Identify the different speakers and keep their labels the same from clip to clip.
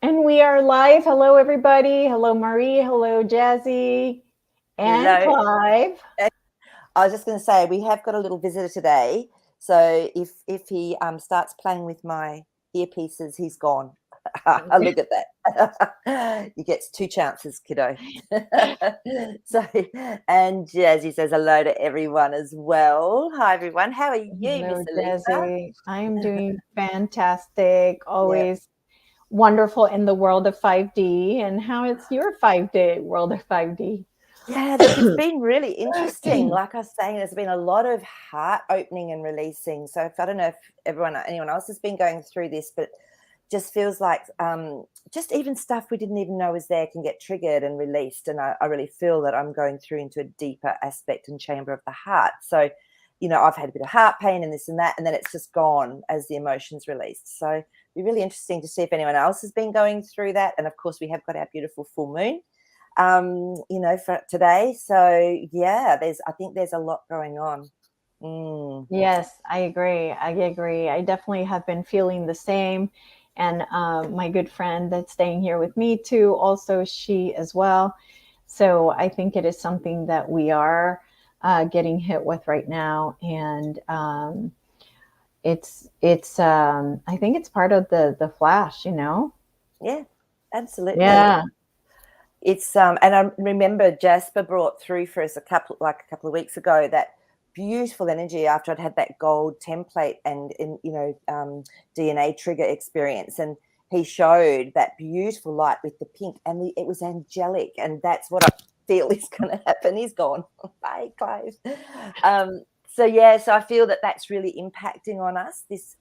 Speaker 1: And we are live. Hello, everybody. Hello, Maree. Hello, Jazzy and
Speaker 2: Hello.
Speaker 1: Clive.
Speaker 2: I was just going to say we have got a little visitor today. So if he starts playing with my earpieces, he's gone. Look at that. You get two chances, kiddo. So, and Jazzy says hello to everyone as well. Hi, everyone. How are you, Miss
Speaker 1: Hello,
Speaker 2: Elisa?
Speaker 1: Jazzy. I am doing fantastic.
Speaker 2: Yeah.
Speaker 1: Always wonderful in the world of 5D. And how is your 5D world of 5D?
Speaker 2: Yeah, look, it's been really interesting. Like I was saying, there's been a lot of heart opening and releasing. So if I don't know if anyone else has been going through this, but just feels like just even stuff we didn't even know was there can get triggered and released. And I really feel that I'm going through into a deeper aspect and chamber of the heart. So, I've had a bit of heart pain and this and that, and then it's just gone as the emotions released. So it'd be really interesting to see if anyone else has been going through that. And of course, we have got our beautiful full moon for today. So yeah, I think there's a lot going on.
Speaker 1: Yes, I agree. I agree. I definitely have been feeling the same. And my good friend that's staying here with me too, also she as well. So I think it is something that we are getting hit with right now, and it's I think it's part of the flash, you know.
Speaker 2: Yeah, absolutely.
Speaker 1: Yeah.
Speaker 2: It's and I remember Jasper brought through for us a couple of weeks ago that beautiful energy after I'd had that gold template and DNA trigger experience, and he showed that beautiful light with the pink, and it was angelic, and that's what I feel is going to happen. He's gone. Bye, Clive. So yeah, so I feel that that's really impacting on us. This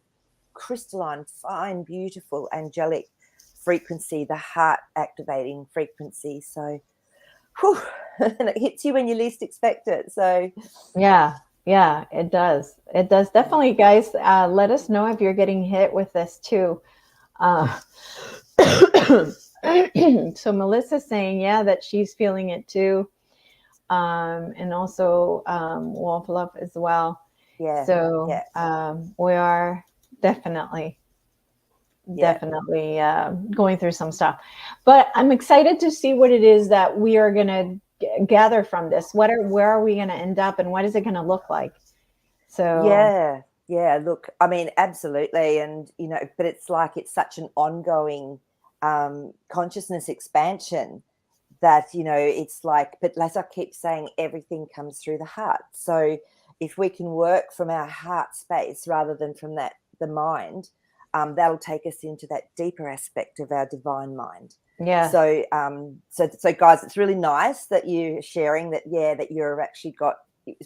Speaker 2: crystalline, fine, beautiful, angelic frequency, the heart activating frequency. So, whew, and it hits you when you least expect it. So,
Speaker 1: Yeah, yeah, it does. It does. Definitely, guys, let us know if you're getting hit with this too. Uh, so Melissa's saying, yeah, that she's feeling it too. And also Wolf Love as well.
Speaker 2: yeah,
Speaker 1: So
Speaker 2: yeah,
Speaker 1: we are definitely,
Speaker 2: yeah.
Speaker 1: definitely going through some stuff. But I'm excited to see what it is that we are going to gather from this. Where are we going to end up, and what is it going to look like? So,
Speaker 2: Yeah, yeah. Look, I mean, absolutely, and but it's like it's such an ongoing consciousness expansion that it's like. But as I keep saying, everything comes through the heart. So if we can work from our heart space rather than from the mind, that'll take us into that deeper aspect of our divine mind.
Speaker 1: yes.
Speaker 2: So guys, it's really nice that you're sharing that. Yeah, that you're actually got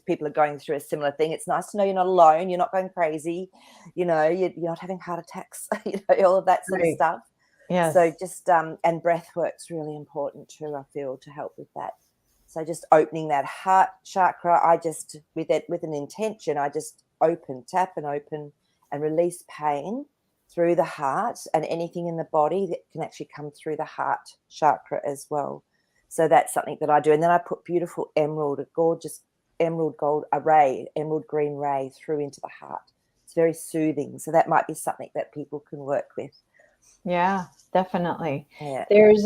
Speaker 2: people are going through a similar thing. It's nice to know you're not alone. You're not going crazy. You're not having heart attacks. All of that sort of
Speaker 1: Right.
Speaker 2: stuff. So
Speaker 1: Yes.
Speaker 2: just and breath work's really important too. I feel to help with that. So just opening that heart chakra. I just with an intention. I just tap and open, and release pain through the heart and anything in the body that can actually come through the heart chakra as well. So that's something that I do. And then I put beautiful emerald, a gorgeous emerald gold array, emerald green ray through into the heart. It's very soothing. So that might be something that people can work with.
Speaker 1: Yeah, definitely.
Speaker 2: Yeah.
Speaker 1: There's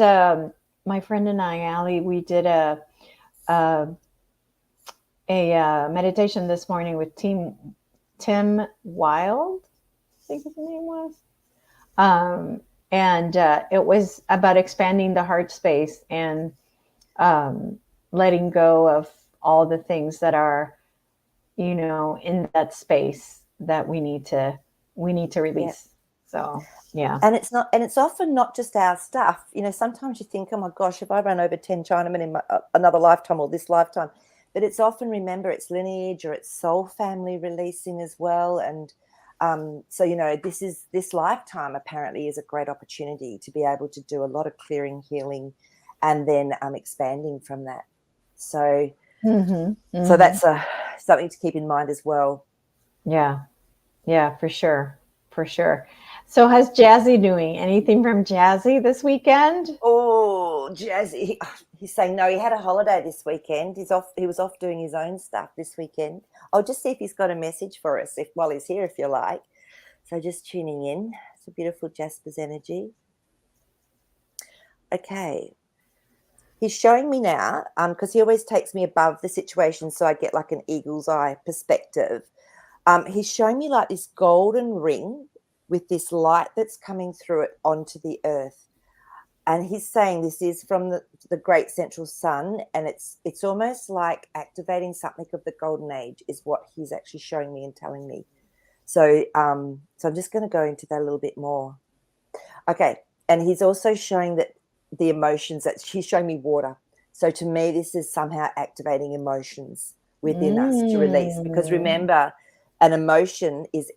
Speaker 1: my friend and I, Ali, we did a, meditation this morning with Tim Wild, I think his name was. Um, and it was about expanding the heart space and um, letting go of all the things that are, in that space that we need to
Speaker 2: Yeah.
Speaker 1: release. So yeah.
Speaker 2: And it's often not just our stuff. Sometimes you think, oh my gosh, if I run over 10 Chinamen in another lifetime or this lifetime, but it's often, remember, it's lineage or it's soul family releasing as well. And so this lifetime apparently is a great opportunity to be able to do a lot of clearing, healing, and then expanding from that. So
Speaker 1: Mm-hmm.
Speaker 2: so
Speaker 1: Mm-hmm.
Speaker 2: that's something to keep in mind as well.
Speaker 1: Yeah. Yeah, for sure. For sure. So how's Jazzy doing? Anything from Jazzy this weekend?
Speaker 2: Oh, Jazzy. He's saying no, he had a holiday this weekend. He was off doing his own stuff this weekend. I'll just see if he's got a message for us while he's here, if you like. So just tuning in. It's a beautiful Jasper's energy. okay. He's showing me now, because he always takes me above the situation so I get like an eagle's eye perspective. He's showing me like this golden ring with this light that's coming through it onto the earth. And he's saying this is from the great central sun, and it's almost like activating something of the golden age is what he's actually showing me and telling me. So I'm just going to go into that a little bit more. Okay. And he's also showing that the emotions that he's showing me water. So to me, this is somehow activating emotions within us to release. Because remember, an emotion is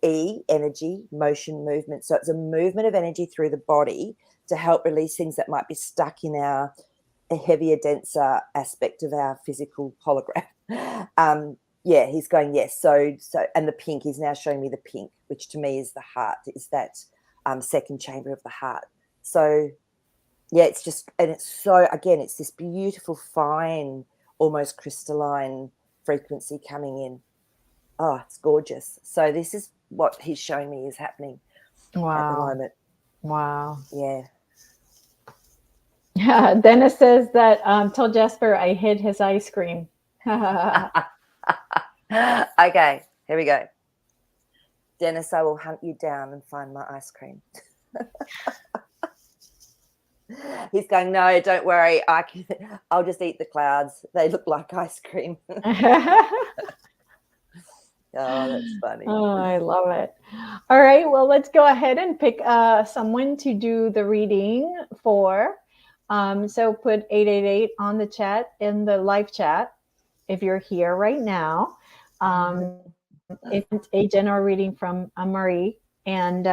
Speaker 2: energy, motion, movement. So it's a movement of energy through the body to help release things that might be stuck in a heavier, denser aspect of our physical hologram. Yeah, he's going, yes. So, and the pink, he's now showing me the pink, which to me is the heart, is that second chamber of the heart. So, yeah, it's just, and it's so, again, it's this beautiful, fine, almost crystalline frequency coming in. Oh, it's gorgeous. So this is what he's showing me is happening at the moment.
Speaker 1: Wow.
Speaker 2: Yeah.
Speaker 1: Yeah. Dennis says that tell Jasper I hid his ice cream.
Speaker 2: Okay, here we go. Dennis, I will hunt you down and find my ice cream. He's going, no, don't worry. I'll just eat the clouds. They look like ice cream. Oh, that's funny.
Speaker 1: Oh, I love it. All right. Well, let's go ahead and pick someone to do the reading for. So put 888 on the chat, in the live chat, if you're here right now. It's a general reading from Maree, and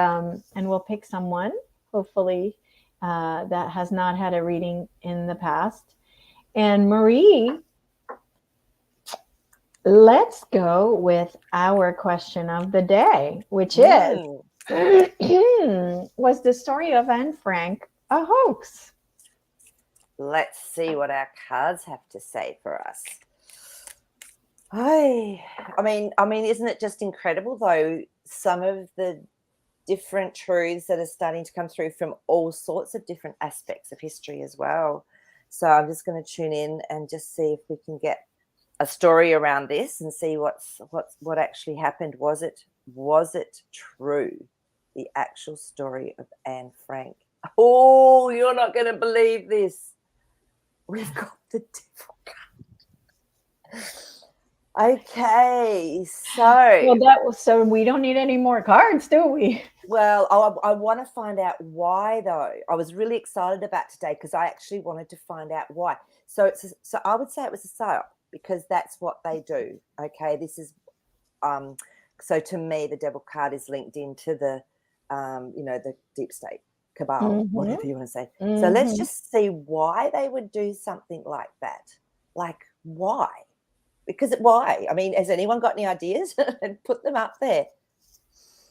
Speaker 1: we'll pick someone, hopefully, that has not had a reading in the past. And Maree, let's go with our question of the day, which is, was the story of Anne Frank a hoax?
Speaker 2: Let's see what our cards have to say for us. I mean, isn't it just incredible, though, some of the different truths that are starting to come through from all sorts of different aspects of history as well. So I'm just going to tune in and just see if we can get a story around this and see what actually happened. Was it true? The actual story of Anne Frank. Oh, you're not going to believe this. We've got the devil card. Okay,
Speaker 1: so we don't need any more cards, do we?
Speaker 2: Well, I want to find out why, though. I was really excited about today because I actually wanted to find out why. So I would say it was a psyop, because that's what they do. Okay, this is so to me the devil card is linked into the the deep state cabal, whatever you want to say. So let's just see why they would do something like that. Like, why? Because why? I mean, has anyone got any ideas? And put them up there.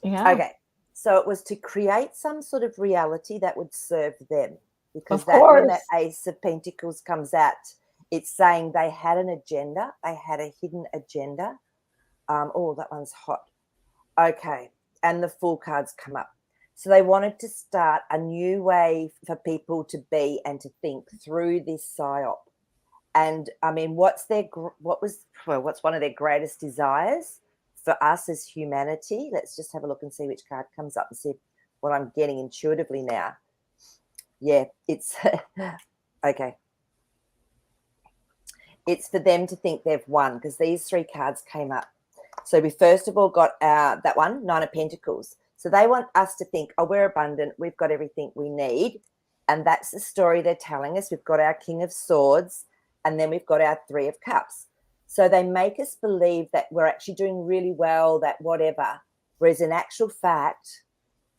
Speaker 1: Yeah.
Speaker 2: Okay. So it was to create some sort of reality that would serve them. Because when that Ace of Pentacles comes out, it's saying they had an agenda. They had a hidden agenda. Oh, that one's hot. Okay. And the Fool cards come up. So they wanted to start a new way for people to be and to think through this psyop. And I mean, what's one of their greatest desires for us as humanity? Let's just have a look and see which card comes up and see what I'm getting intuitively now. Yeah, it's okay. It's for them to think they've won, because these three cards came up. So we first of all got that one, Nine of Pentacles. So they want us to think, oh, we're abundant, we've got everything we need. And that's the story they're telling us. We've got our King of Swords, and then we've got our Three of Cups. So they make us believe that we're actually doing really well, that whatever. Whereas in actual fact,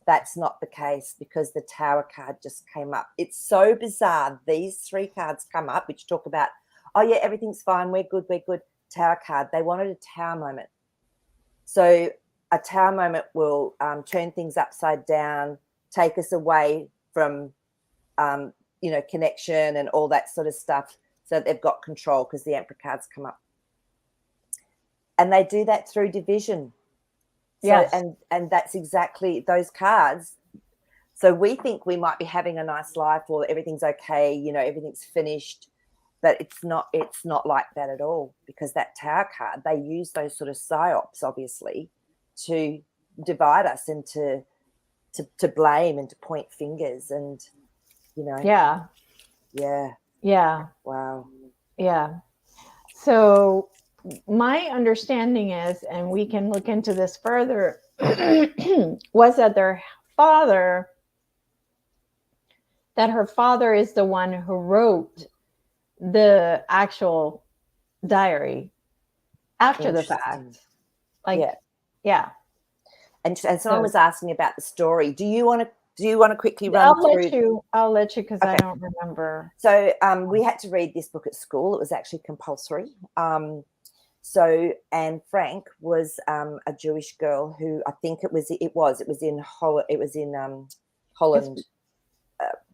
Speaker 2: that's not the case, because the Tower card just came up. It's so bizarre. These three cards come up, which talk about, oh, yeah, everything's fine. We're good. We're good. Tower card. They wanted a Tower moment. So a Tower moment will turn things upside down, take us away from, connection and all that sort of stuff. So they've got control, because the Emperor cards come up. And they do that through division. So,
Speaker 1: yes.
Speaker 2: And that's exactly those cards. So we think we might be having a nice life, or everything's okay, you know, everything's finished, but it's not like that at all, because that Tower card, they use those sort of psyops, obviously, to divide us and to blame and to point fingers, and, you know.
Speaker 1: Yeah.
Speaker 2: Wow.
Speaker 1: Yeah. So my understanding is, and we can look into this further, was that her father is the one who wrote the actual diary after the fact. Like, yeah.
Speaker 2: And someone was asking about the story. Do you want to quickly run through?
Speaker 1: I'll let you, because I don't remember.
Speaker 2: So we had to read this book at school. It was actually compulsory. So Anne Frank was a Jewish girl who, I think it was in Holland.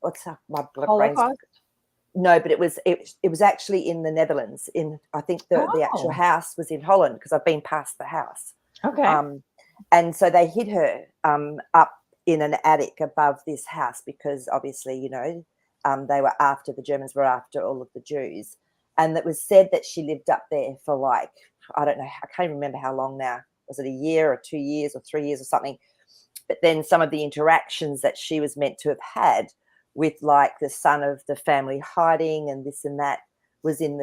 Speaker 2: What's up? My brain's... No, but it was actually in the Netherlands. I think the actual house was in Holland, because I've been past the house.
Speaker 1: Okay.
Speaker 2: And so they hid her up in an attic above this house, because obviously, you know, the Germans were after all of the Jews. And it was said that she lived up there for, like, I don't know, I can't remember how long now. Was it a year or 2 years or 3 years or something? But then some of the interactions that she was meant to have had with, like, the son of the family hiding and this and that was in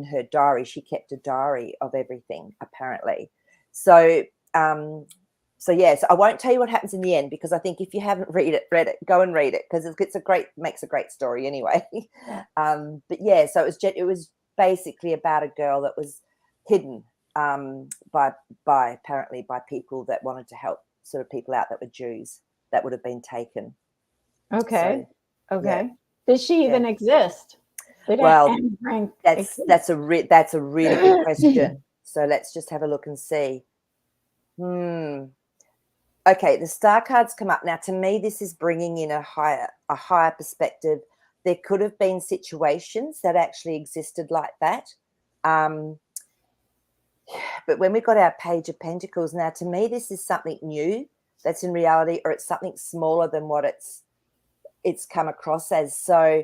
Speaker 2: her diary. She kept a diary of everything, apparently. So yes, I won't tell you what happens in the end, because I think if you haven't read it, go and read it, because makes a great story anyway. But yeah, so it was basically about a girl that was hidden by people that wanted to help sort of people out that were Jews that would have been taken.
Speaker 1: Okay.
Speaker 2: So,
Speaker 1: okay.
Speaker 2: Yeah.
Speaker 1: Did she even exist?
Speaker 2: Well, that's a really good question. So let's just have a look and see. Okay, the star cards come up. Now, to me, this is bringing in a higher perspective. There could have been situations that actually existed like that. But when we got our Page of Pentacles, now, to me, this is something new that's in reality, or it's something smaller than what it's come across as. So,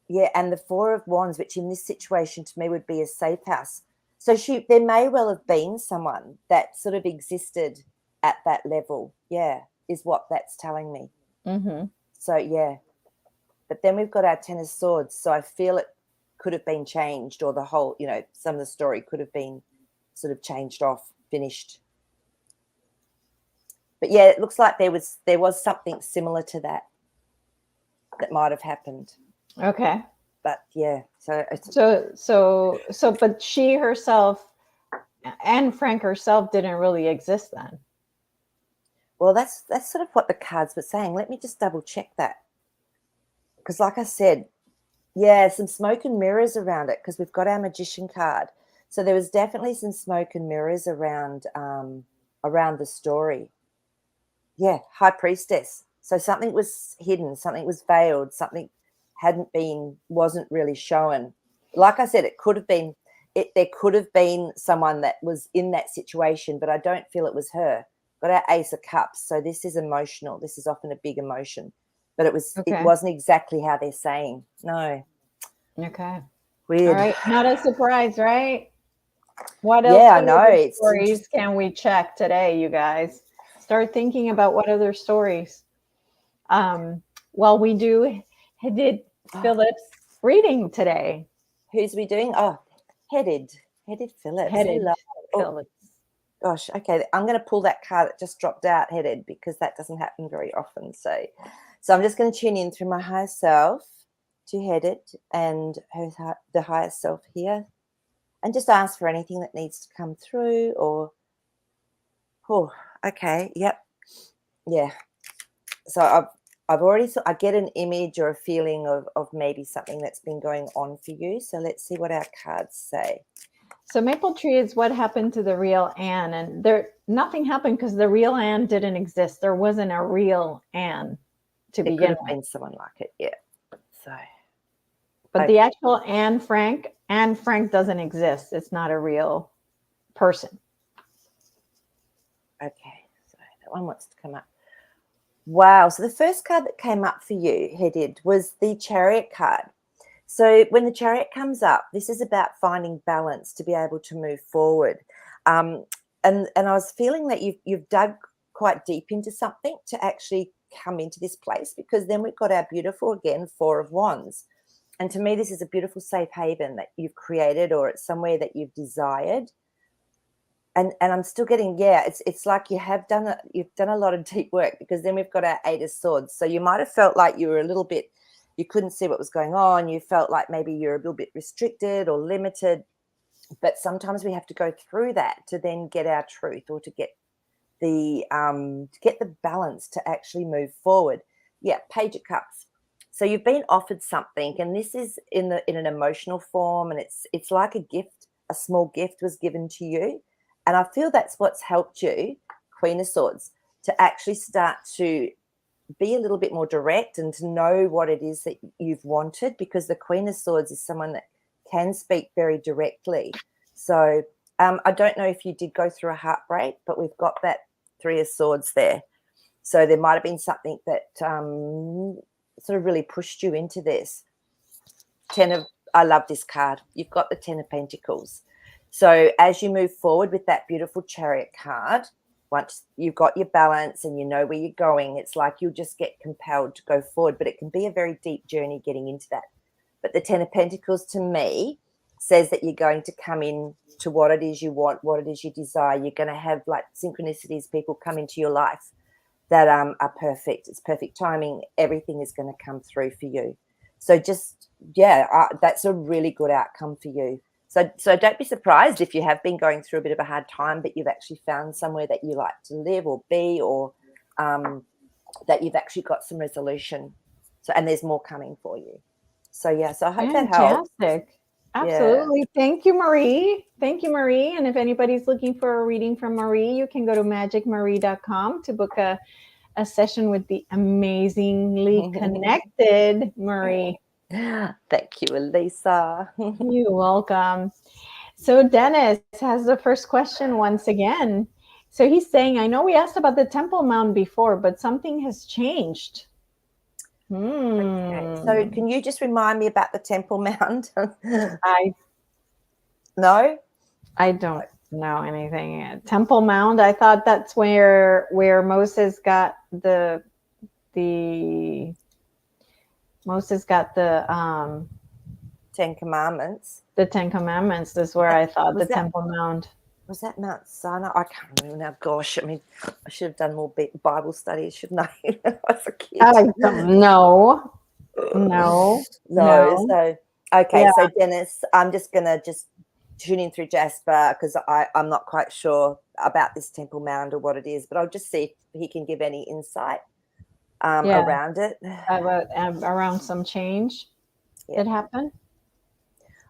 Speaker 2: yeah, and the Four of Wands, which in this situation to me would be a safe house. So there may well have been someone that sort of existed at that level, is what that's telling me.
Speaker 1: Mm-hmm.
Speaker 2: So, yeah. But then we've got our Ten of Swords. So I feel it could have been changed, or the whole, you know, some of the story could have been sort of changed off, finished. But, yeah, it looks like there was something similar to that might have happened.
Speaker 1: Okay.
Speaker 2: But, yeah.
Speaker 1: So but she herself, Anne Frank herself, didn't really exist then.
Speaker 2: Well, that's sort of what the cards were saying. Let me just double check that. Because like I said, yeah, some smoke and mirrors around it, because we've got our Magician card. So there was definitely some smoke and mirrors around the story. Yeah, High Priestess. So something was hidden, something was veiled, something wasn't really shown. Like I said, there could have been someone that was in that situation, but I don't feel it was her. Got our Ace of Cups. So this is emotional. This is often a big emotion. But it wasn't exactly how they're saying. No.
Speaker 1: Okay.
Speaker 2: Weird.
Speaker 1: All right. Not a surprise, right? What else?
Speaker 2: Yeah, I know.
Speaker 1: Stories can we check today, you guys? Start thinking about what other stories. Well, we did Philip's reading today.
Speaker 2: Who's we doing? Oh, Headed Phillips.
Speaker 1: Phillips.
Speaker 2: Gosh, okay. I'm going to pull that card that just dropped out, Headed, because that doesn't happen very often. So I'm just going to tune in through my higher self to Headed and the higher self here, and just ask for anything that needs to come through. Or, okay, yep, yeah. So I've already I get an image or a feeling of maybe something that's been going on for you. So let's see what our cards say.
Speaker 1: So Maple Tree is what happened to the real Anne, and nothing happened because the real Anne didn't exist. There wasn't a real Anne to begin with.
Speaker 2: Could have been someone like it, yeah. So,
Speaker 1: but the actual Anne Frank doesn't exist. It's not a real person.
Speaker 2: Okay, so that one wants to come up. Wow. So the first card that came up for you, Headed, was the Chariot card. So when the Chariot comes up, this is about finding balance to be able to move forward. Um, and I was feeling that you've dug quite deep into something to actually come into this place, because then we've got our beautiful, again, Four of Wands. And to me, this is a beautiful safe haven that you've created, or it's somewhere that you've desired. And I'm still getting, yeah, it's like you've done a lot of deep work, because then we've got our Eight of Swords. So you might have felt like you were a little bit, you couldn't see what was going on. You felt like maybe you're a little bit restricted or limited. But sometimes we have to go through that to then get our truth, or to get the balance to actually move forward. Yeah, Page of Cups. So you've been offered something, and this is in an emotional form, and it's like a gift. A small gift was given to you, and I feel that's what's helped you, Queen of Swords, to actually start to be a little bit more direct and to know what it is that you've wanted, because the Queen of Swords is someone that can speak very directly. So I don't know if you did go through a heartbreak, but we've got that Three of Swords there. So there might have been something that sort of really pushed you into this. I love this card. You've got the Ten of Pentacles. So as you move forward with that beautiful Chariot card, once you've got your balance and you know where you're going, it's like you'll just get compelled to go forward. But it can be a very deep journey getting into that. But the Ten of Pentacles, to me, says that you're going to come in to what it is you want, what it is you desire. You're going to have like synchronicities, people come into your life that are perfect. It's perfect timing. Everything is going to come through for you. So just, yeah, that's a really good outcome for you. So don't be surprised if you have been going through a bit of a hard time, but you've actually found somewhere that you like to live or be, or that you've actually got some resolution. So, and there's more coming for you. So, yeah, so I hope that helps.
Speaker 1: Fantastic.
Speaker 2: Yeah.
Speaker 1: Absolutely. Thank you, Maree. Thank you, Maree. And if anybody's looking for a reading from Maree, you can go to magicmaree.com to book a session with the amazingly connected Maree.
Speaker 2: Thank you, Elisa.
Speaker 1: You're welcome. So Dennis has the first question once again. So he's saying, I know we asked about the Temple Mount before, but something has changed.
Speaker 2: Okay. So can you just remind me about the Temple Mount? No?
Speaker 1: I don't know anything. Temple Mount, I thought that's where Moses got the
Speaker 2: Ten Commandments.
Speaker 1: The Ten Commandments is where I thought the Temple Mount.
Speaker 2: Was that Mount Sinai? I can't remember now. Gosh, I mean, I should have done more Bible studies, shouldn't I? As a kid.
Speaker 1: I don't know. No.
Speaker 2: So, okay.
Speaker 1: Yeah.
Speaker 2: So, Dennis, I'm just going to tune in through Jasper, because I'm not quite sure about this Temple Mount or what it is, but I'll just see if he can give any insight around it.
Speaker 1: Around some change that happened.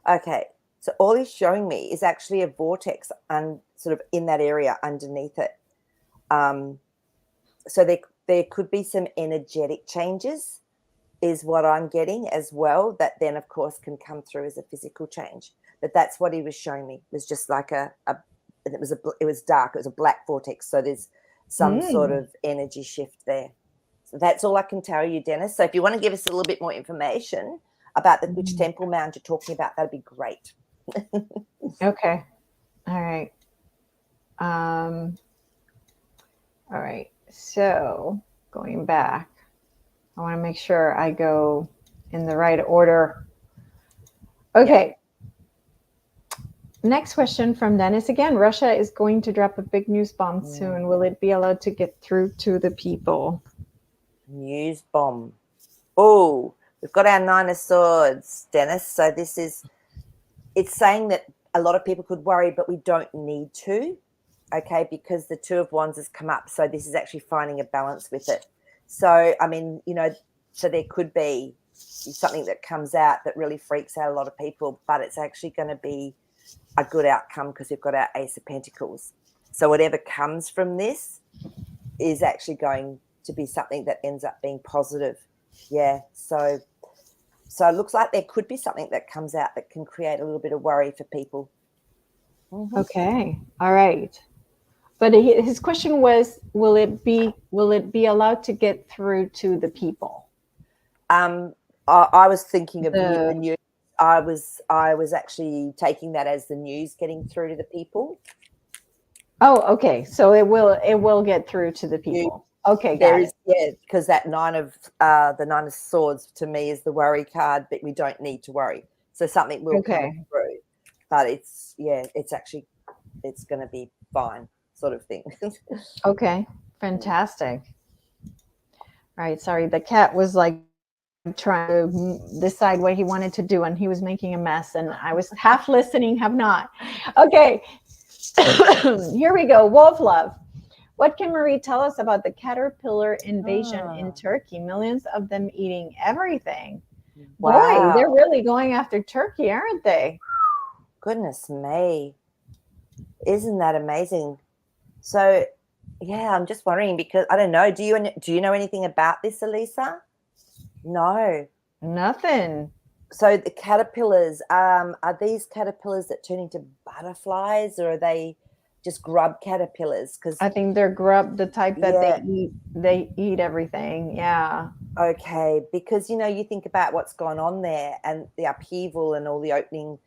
Speaker 2: Okay. So all he's showing me is actually a vortex and sort of in that area underneath it. So there could be some energetic changes, is what I'm getting as well, that then of course can come through as a physical change. But that's what he was showing me. It was just like it was dark. It was a black vortex. So there's some sort of energy shift there. So that's all I can tell you, Dennis. So if you want to give us a little bit more information about which Temple Mount you're talking about, that'd be great.
Speaker 1: Okay. All right. All right. So going back, I want to make sure I go in the right order. Okay. Yeah. Next question from Dennis again. Russia is going to drop a big news bomb soon. Will it be allowed to get through to the people?
Speaker 2: News bomb. Oh, we've got our Nine of Swords, Dennis. So it's saying that a lot of people could worry, but we don't need to, okay, because the Two of Wands has come up. So this is actually finding a balance with it. So, I mean, so there could be something that comes out that really freaks out a lot of people, but it's actually going to be a good outcome, because we've got our Ace of Pentacles. So whatever comes from this is actually going to be something that ends up being positive. Yeah. So it looks like there could be something that comes out that can create a little bit of worry for people.
Speaker 1: Okay. All right. But his question was, will it be allowed to get through to the people?
Speaker 2: I was thinking of the
Speaker 1: The
Speaker 2: news. I was actually taking that as the news getting through to the people.
Speaker 1: Oh, okay. So it will get through to the people. Okay,
Speaker 2: There
Speaker 1: got
Speaker 2: is,
Speaker 1: it.
Speaker 2: yeah, because that the nine of swords to me is the worry card, but we don't need to worry. So something will come
Speaker 1: Okay.
Speaker 2: through, but it's going to be fine, sort of thing.
Speaker 1: Okay. Fantastic. All right. Sorry, the cat was like trying to decide what he wanted to do, and he was making a mess, and I was half listening, half not. Okay. Here we go. Wolf love. What can Maree tell us about the caterpillar invasion in Turkey? Millions of them eating everything. Boy, they're
Speaker 2: Wow,
Speaker 1: really going after Turkey, aren't they?
Speaker 2: goodness me, isn't that amazing? So, yeah, I'm just worrying because I don't know. Do you know anything about this, Elisa? No.
Speaker 1: Nothing.
Speaker 2: So the caterpillars, are these caterpillars that turn into butterflies, or are they just grub caterpillars? Because
Speaker 1: I think they're grub, the type that
Speaker 2: yeah,
Speaker 1: they eat everything. Yeah.
Speaker 2: okay, because you think about what's gone on there and the upheaval and all the opening,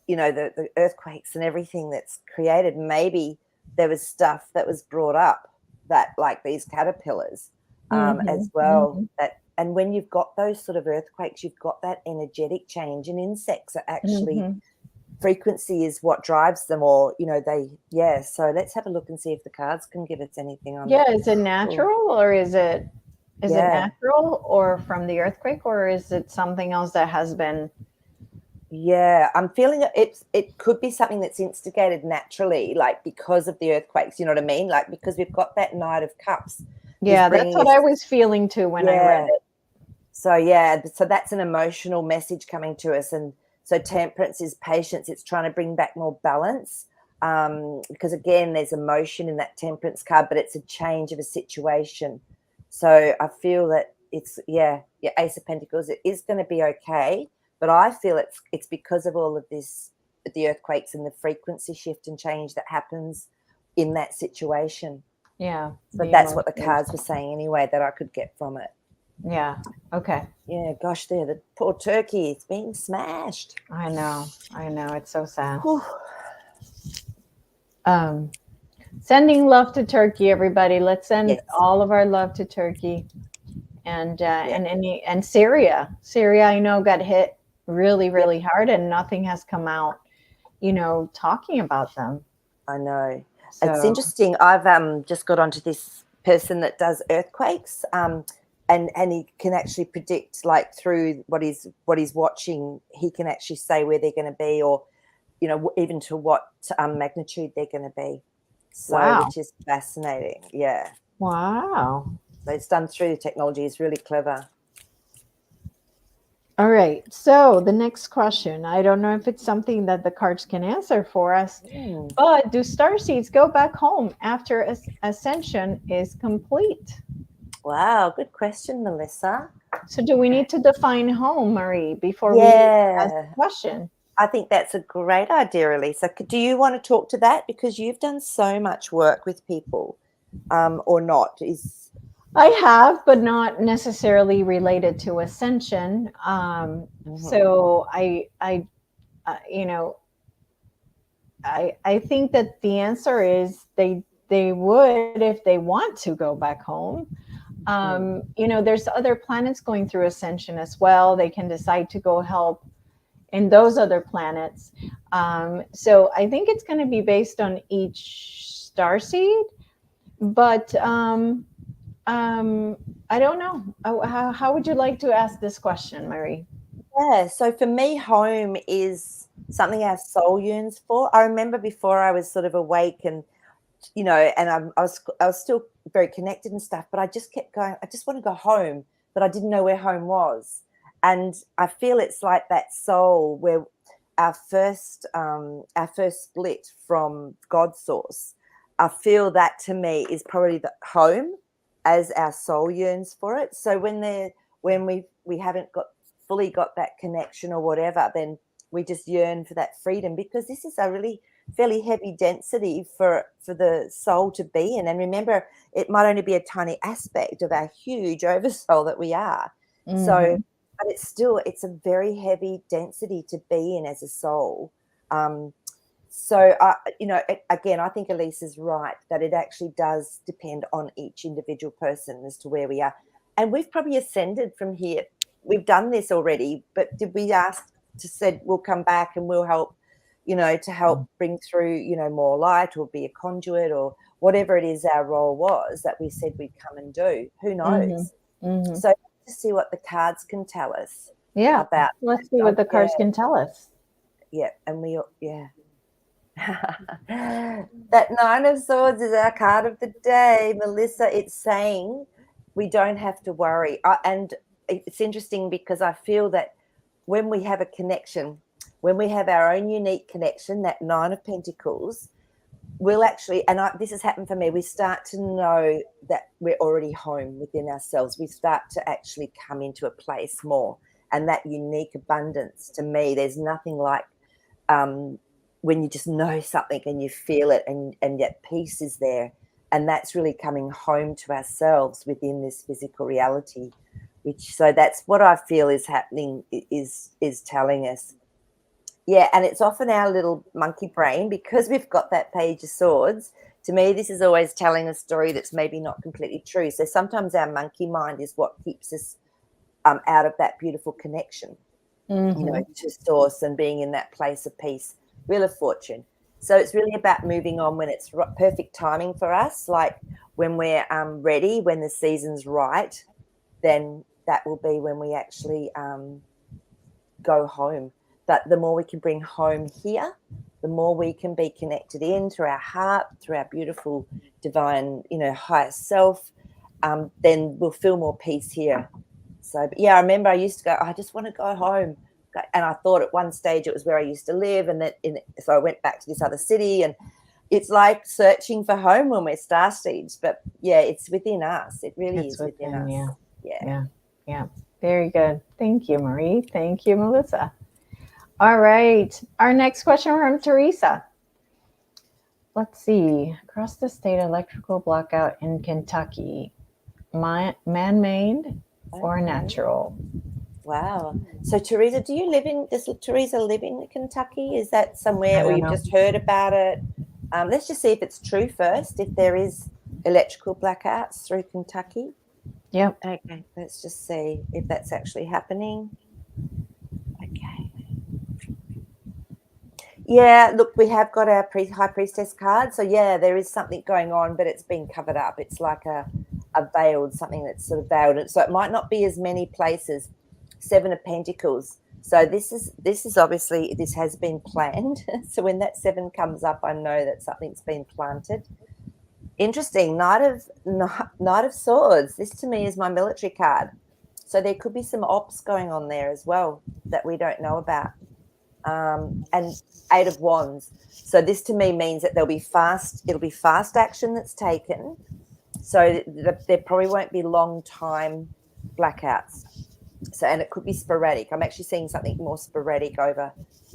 Speaker 2: the earthquakes and everything that's created. Maybe there was stuff that was brought up that, like these caterpillars, as
Speaker 1: Mm-hmm.
Speaker 2: well.
Speaker 1: Mm-hmm.
Speaker 2: And when you've got those sort of earthquakes, you've got that energetic change, and insects are actually
Speaker 1: Mm-hmm.
Speaker 2: frequency is what drives them, or so let's have a look and see if the cards can give us anything on
Speaker 1: Yeah,
Speaker 2: that.
Speaker 1: is it
Speaker 2: Oh,
Speaker 1: natural, or is it
Speaker 2: yeah.
Speaker 1: natural or from the earthquake, or is it something else that has been?
Speaker 2: Yeah, I'm feeling it could be something that's instigated naturally, like because of the earthquakes, you know what I mean? Like because we've got that Knight of Cups is
Speaker 1: Yeah, that's
Speaker 2: bringing
Speaker 1: what I
Speaker 2: us,
Speaker 1: was feeling too when I read
Speaker 2: yeah.
Speaker 1: it.
Speaker 2: So yeah, so that's an emotional message coming to us, and so temperance is patience. It's trying to bring back more balance, because again, there's emotion in that temperance card, but it's a change of a situation. So I feel that it's Ace of Pentacles. It is going to be okay, but I feel it's because of all of this, the earthquakes and the frequency shift and change that happens in that situation.
Speaker 1: Yeah,
Speaker 2: So
Speaker 1: the
Speaker 2: that's what the
Speaker 1: emotions.
Speaker 2: cards were saying anyway, that I could get from it.
Speaker 1: Yeah. Okay.
Speaker 2: Yeah, gosh, there, the poor turkey, it's being smashed.
Speaker 1: I know. I know. It's so sad.
Speaker 2: Whew.
Speaker 1: Um, Sending love to Turkey, everybody. Let's send
Speaker 2: Yes,
Speaker 1: all of our love to Turkey and
Speaker 2: yeah,
Speaker 1: Syria. Syria, I know, got hit really,
Speaker 2: yep,
Speaker 1: really hard, and nothing has come out, talking about them.
Speaker 2: I know. It's
Speaker 1: So
Speaker 2: interesting. I've just got onto this person that does earthquakes, and he can actually predict, like through what he's watching, he can actually say where they're going to be, or even to what magnitude they're going to be. So,
Speaker 1: wow,
Speaker 2: which is fascinating. Yeah.
Speaker 1: wow.
Speaker 2: So it's done through the technology. It's really clever.
Speaker 1: All right. So the next question, I don't know if it's something that the cards can answer for us,
Speaker 2: Mm.
Speaker 1: but do starseeds go back home after ascension is complete?
Speaker 2: Wow, good question, Melissa.
Speaker 1: So do we need to define home, Maree, before we ask the
Speaker 2: Yeah,
Speaker 1: question?
Speaker 2: I think that's a great idea, Elisa. Do you want to talk to that? Because you've done so much work with people, or not?
Speaker 1: I have, but not necessarily related to ascension.
Speaker 2: Mhm.
Speaker 1: So uh, you know, I think that the answer is they would if they want to go back home.
Speaker 2: Mm.
Speaker 1: There's other planets going through ascension as well. They can decide to go help in those other planets. So I think it's going to be based on each star seed, but I don't know. How would you like to ask this question, Maree?
Speaker 2: Yeah. So for me, home is something our soul yearns for. I remember before I was sort of awake, and and I was still very connected and stuff, but I just kept going, I just want to go home, but I didn't know where home was. And I feel it's like that soul where our first split from God source. I feel that to me is probably the home, as our soul yearns for it. So when we haven't fully got that connection or whatever, then we just yearn for that freedom, because this is a really fairly heavy density for the soul to be in. And remember, it might only be a tiny aspect of our huge oversoul that we are. So, but it's a very heavy density to be in as a soul. So, again, I think Elise is right that it actually does depend on each individual person as to where we are. And we've probably ascended from here. We've done this already, but did we ask to said we'll come back and we'll help, to help bring through, more light or be a conduit or whatever it is our role was that we said we'd come and do. Who knows? So to see what the cards can tell us.
Speaker 1: Yeah.
Speaker 2: About
Speaker 1: let's see what the cards can tell us.
Speaker 2: Yeah. And that Nine of Swords is our card of the day, Melissa. It's saying we don't have to worry. And it's interesting because I feel that when we have a connection, when we have our own unique connection, that Nine of Pentacles, we'll actually, and this has happened for me, we start to know that we're already home within ourselves. We start to actually come into a place more. And that unique abundance, to me, there's nothing like when you just know something and you feel it and yet peace is there. And that's really coming home to ourselves within this physical reality. So that's what I feel is happening, is telling us. Yeah, and it's often our little monkey brain, because we've got that Page of Swords. To me, this is always telling a story that's maybe not completely true. So sometimes our monkey mind is what keeps us out of that beautiful connection, to source and being in that place of peace, Wheel of Fortune. So it's really about moving on when it's perfect timing for us, like when we're ready, when the season's right, then that will be when we actually go home. But the more we can bring home here, the more we can be connected in through our heart, through our beautiful divine, higher self, then we'll feel more peace here. So, but yeah, I remember I used to go, I just want to go home. And I thought at one stage it was where I used to live. And so I went back to this other city, and it's like searching for home when we're starseeds. But yeah, it's within us. It really is within us.
Speaker 1: Yeah. Very good. Thank you, Maree. Thank you, Melissa. All right. Our next question from Teresa. Let's see. Across the state, electrical blackout in Kentucky. Man-made or natural?
Speaker 2: Wow. So, Teresa, does Teresa live in Kentucky? Is that somewhere, or you've just heard about it? Let's just see if it's true first, if there is electrical blackouts through Kentucky.
Speaker 1: Yep.
Speaker 2: Okay, let's just see if that's actually happening. Okay. Yeah, look, we have got our High Priestess card. So, yeah, there is something going on, but it's been covered up. It's like a veiled, something that's sort of veiled. So it might not be as many places. Seven of Pentacles. So this is obviously, this has been planned. So when that 7 comes up, I know that something's been planted. Interesting. Knight of Swords. This to me is my military card. So there could be some ops going on there as well that we don't know about. And 8 of Wands. So this to me means that it'll be fast action that's taken. So there probably won't be long time blackouts. So, and it could be sporadic. I'm actually seeing something more sporadic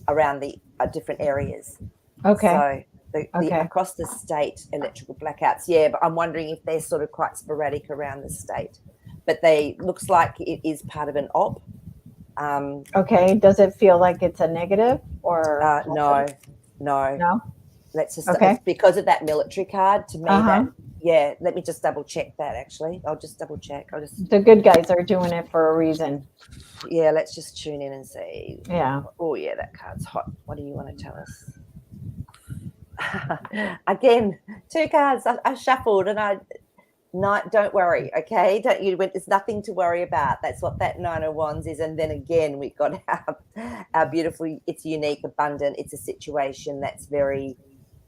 Speaker 2: around the different areas.
Speaker 1: Okay.
Speaker 2: So the across the state electrical blackouts, yeah, but I'm wondering if they're sort of quite sporadic around the state. But looks like it is part of an op.
Speaker 1: Okay. Does it feel like it's a negative or
Speaker 2: no? Let's just it's because of that military card to me. That let me just double check that. Actually, I'll just double check.
Speaker 1: The good guys are doing it for a reason.
Speaker 2: Yeah, let's just tune in and see.
Speaker 1: Yeah.
Speaker 2: Oh yeah, that card's hot. What do you want to tell us? Again, 2 cards I shuffled, and don't worry, okay? There's nothing to worry about. That's what that 9 of Wands is. And then again, we've got our beautiful, it's unique, abundant. It's a situation that's very,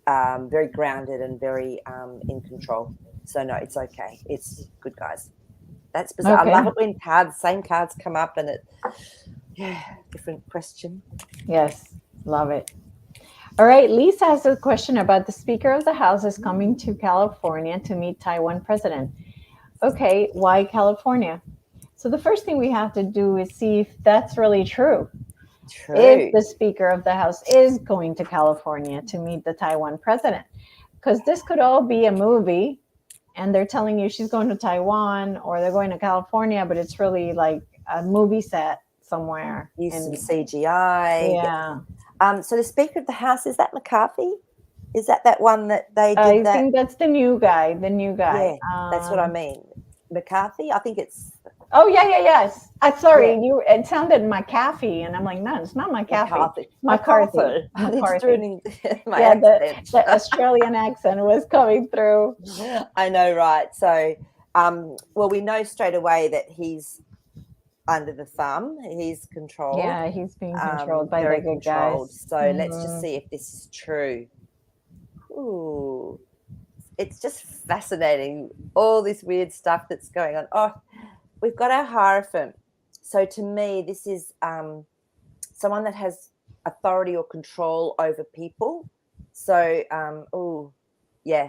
Speaker 2: very grounded and very in control. So no, it's okay. It's good, guys. That's bizarre. Okay. I love it when same cards come up and different question.
Speaker 1: Yes, love it. All right, Lisa has a question about the Speaker of the House is coming to California to meet Taiwan president. Okay, why California? So the first thing we have to do is see if that's really true. if
Speaker 2: True.
Speaker 1: the Speaker of the House is going to California to meet the Taiwan president. Because this could all be a movie, and they're telling you she's going to Taiwan or they're going to California, but it's really like a movie set somewhere.
Speaker 2: Use
Speaker 1: And
Speaker 2: some CGI.
Speaker 1: yeah,
Speaker 2: So the Speaker of the House, is that McCarthy? Is that one that they did
Speaker 1: I
Speaker 2: that?
Speaker 1: think that's the new guy. The new guy.
Speaker 2: Yeah, that's what I mean. McCarthy. I think it's.
Speaker 1: Oh yeah, yes. Sorry,
Speaker 2: Yeah.
Speaker 1: It sounded McAfee, and I'm like, no, it's not McAfee.
Speaker 2: McCarthy. I think it's
Speaker 1: McCarthy.
Speaker 2: ruining my
Speaker 1: Yeah,
Speaker 2: accent.
Speaker 1: the Australian accent was coming through.
Speaker 2: I know, right? So, well, we know straight away that he's under the thumb. He's controlled.
Speaker 1: Yeah, he's being controlled by
Speaker 2: very
Speaker 1: the good
Speaker 2: controlled.
Speaker 1: guys.
Speaker 2: So let's just see if this is true. Ooh, it's just fascinating. All this weird stuff that's going on. Oh, we've got our Hierophant. So to me, this is someone that has authority or control over people. So, yeah,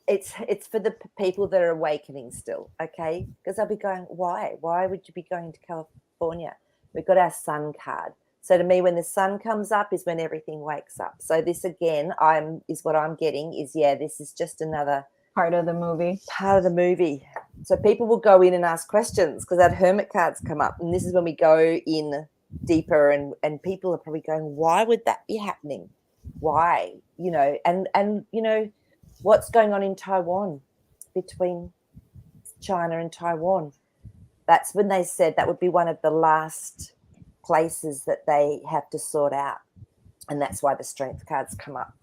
Speaker 2: it's for the people that are awakening still, okay? Because they'll be going, why? Why would you be going to California? We've got our sun card. So to me, when the sun comes up is when everything wakes up. So this again, is what I'm getting is, yeah, this is just another
Speaker 1: part of the movie.
Speaker 2: So people will go in and ask questions because that hermit cards come up. And this is when we go in deeper and people are probably going, why would that be happening? Why? You know, and you know, what's going on in Taiwan between China and Taiwan? That's when they said that would be one of the last places that they have to sort out. And that's why the strength cards come up.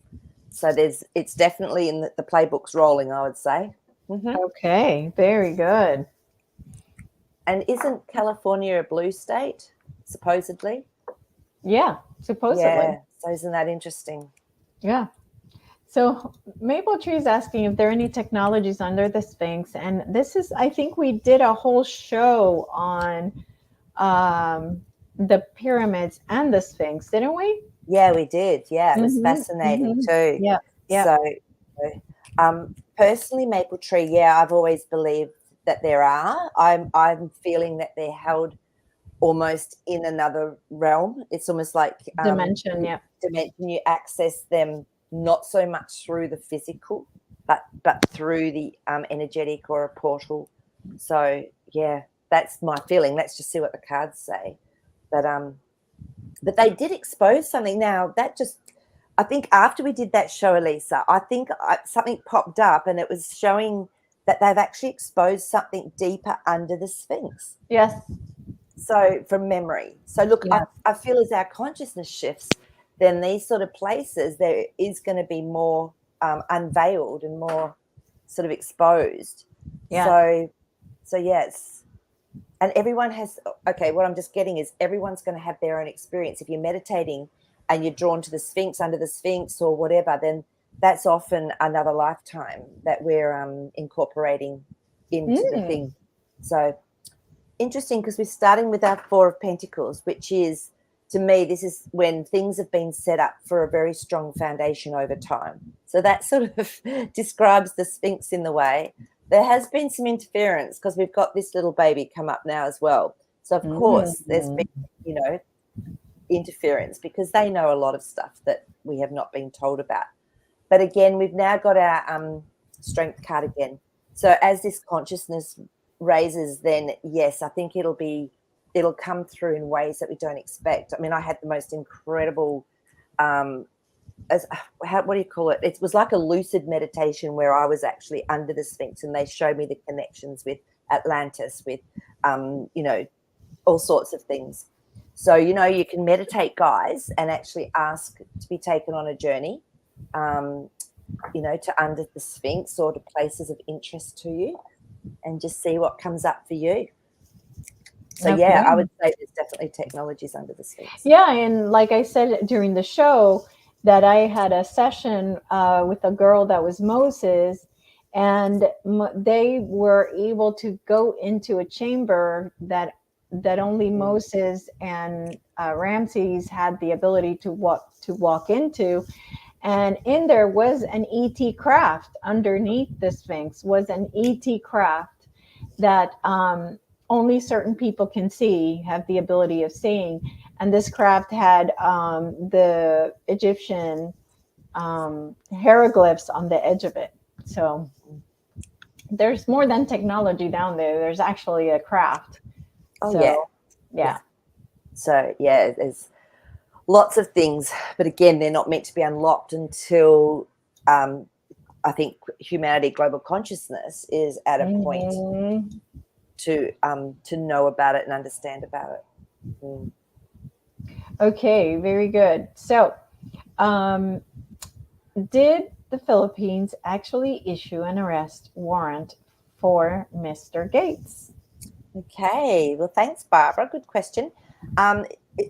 Speaker 2: So it's definitely in the playbook's rolling, I would say.
Speaker 1: Mm-hmm. Okay, very good.
Speaker 2: And isn't California a blue state, supposedly?
Speaker 1: Yeah, supposedly.
Speaker 2: Yeah, so isn't that interesting?
Speaker 1: Yeah. So Maple Tree is asking if there are any technologies under the Sphinx. And this is, I think we did a whole show on the pyramids and the Sphinx, didn't we?
Speaker 2: Yeah, we did. Yeah, it was fascinating too.
Speaker 1: Yeah.
Speaker 2: So, personally, Maple Tree, yeah, I've always believed that there are. I'm feeling that they're held almost in another realm. It's almost like
Speaker 1: dimension. Yeah,
Speaker 2: dimension. You access them not so much through the physical, but through the energetic or a portal. So yeah, that's my feeling. Let's just see what the cards say. But they did expose something. Now that just, I think after we did that show, Elisa, I think something popped up and it was showing that they've actually exposed something deeper under the Sphinx.
Speaker 1: Yes.
Speaker 2: So from memory. So look, yeah. I feel as our consciousness shifts, then these sort of places, there is going to be more unveiled and more sort of exposed. Yeah. So yes. And everyone has, okay, what I'm just getting is everyone's going to have their own experience. If you're meditating and you're drawn to the Sphinx, under the Sphinx or whatever, then that's often another lifetime that we're incorporating into the thing. So interesting, because we're starting with our Four of Pentacles, which is, to me, this is when things have been set up for a very strong foundation over time. So that sort of describes the Sphinx in the way. There has been some interference because we've got this little baby come up now as well. So, of course, there's been, you know, interference because they know a lot of stuff that we have not been told about. But again, we've now got our strength card again. So as this consciousness raises, then, yes, I think it'll come through in ways that we don't expect. I mean, I had the most incredible what do you call it? It was like a lucid meditation where I was actually under the Sphinx and they showed me the connections with Atlantis, with, you know, all sorts of things. So, you know, you can meditate, guys, and actually ask to be taken on a journey, you know, to under the Sphinx or to places of interest to you and just see what comes up for you. So, okay. Yeah, I would say there's definitely technologies under the Sphinx.
Speaker 1: Yeah, and like I said during the show, that I had a session with a girl that was Moses, and they were able to go into a chamber that only Moses and Ramses had the ability to walk into. And in there was an ET craft underneath the Sphinx, was an ET craft that only certain people can see, have the ability of seeing. And this craft had the Egyptian hieroglyphs on the edge of it. So there's more than technology down there. There's actually a craft.
Speaker 2: Oh,
Speaker 1: So,
Speaker 2: yeah. So, yeah, there's lots of things. But again, they're not meant to be unlocked until I think humanity, global consciousness is at a point to know about it and understand about it. Mm.
Speaker 1: Okay, very good. So, did the Philippines actually issue an arrest warrant for Mr. Gates?
Speaker 2: Okay, well, thanks, Barbara. Good question.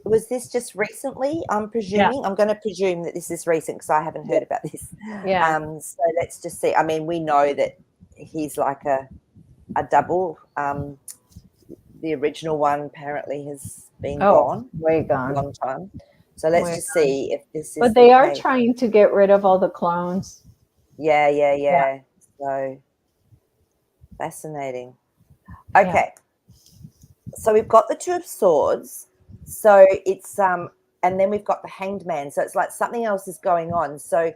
Speaker 2: Was this just recently? I'm presuming.
Speaker 1: Yeah.
Speaker 2: I'm going to presume that this is recent because I haven't heard about this.
Speaker 1: Yeah.
Speaker 2: So let's just see. I mean, we know that he's like a double. The original one apparently has been gone,
Speaker 1: way gone,
Speaker 2: a long time. So let's
Speaker 1: way
Speaker 2: just
Speaker 1: gone.
Speaker 2: see if this is.
Speaker 1: But they are trying to get rid of all the clones.
Speaker 2: Yeah. So fascinating. Okay. Yeah. So we've got the Two of Swords. So it's and then we've got the Hanged Man. So it's like something else is going on. So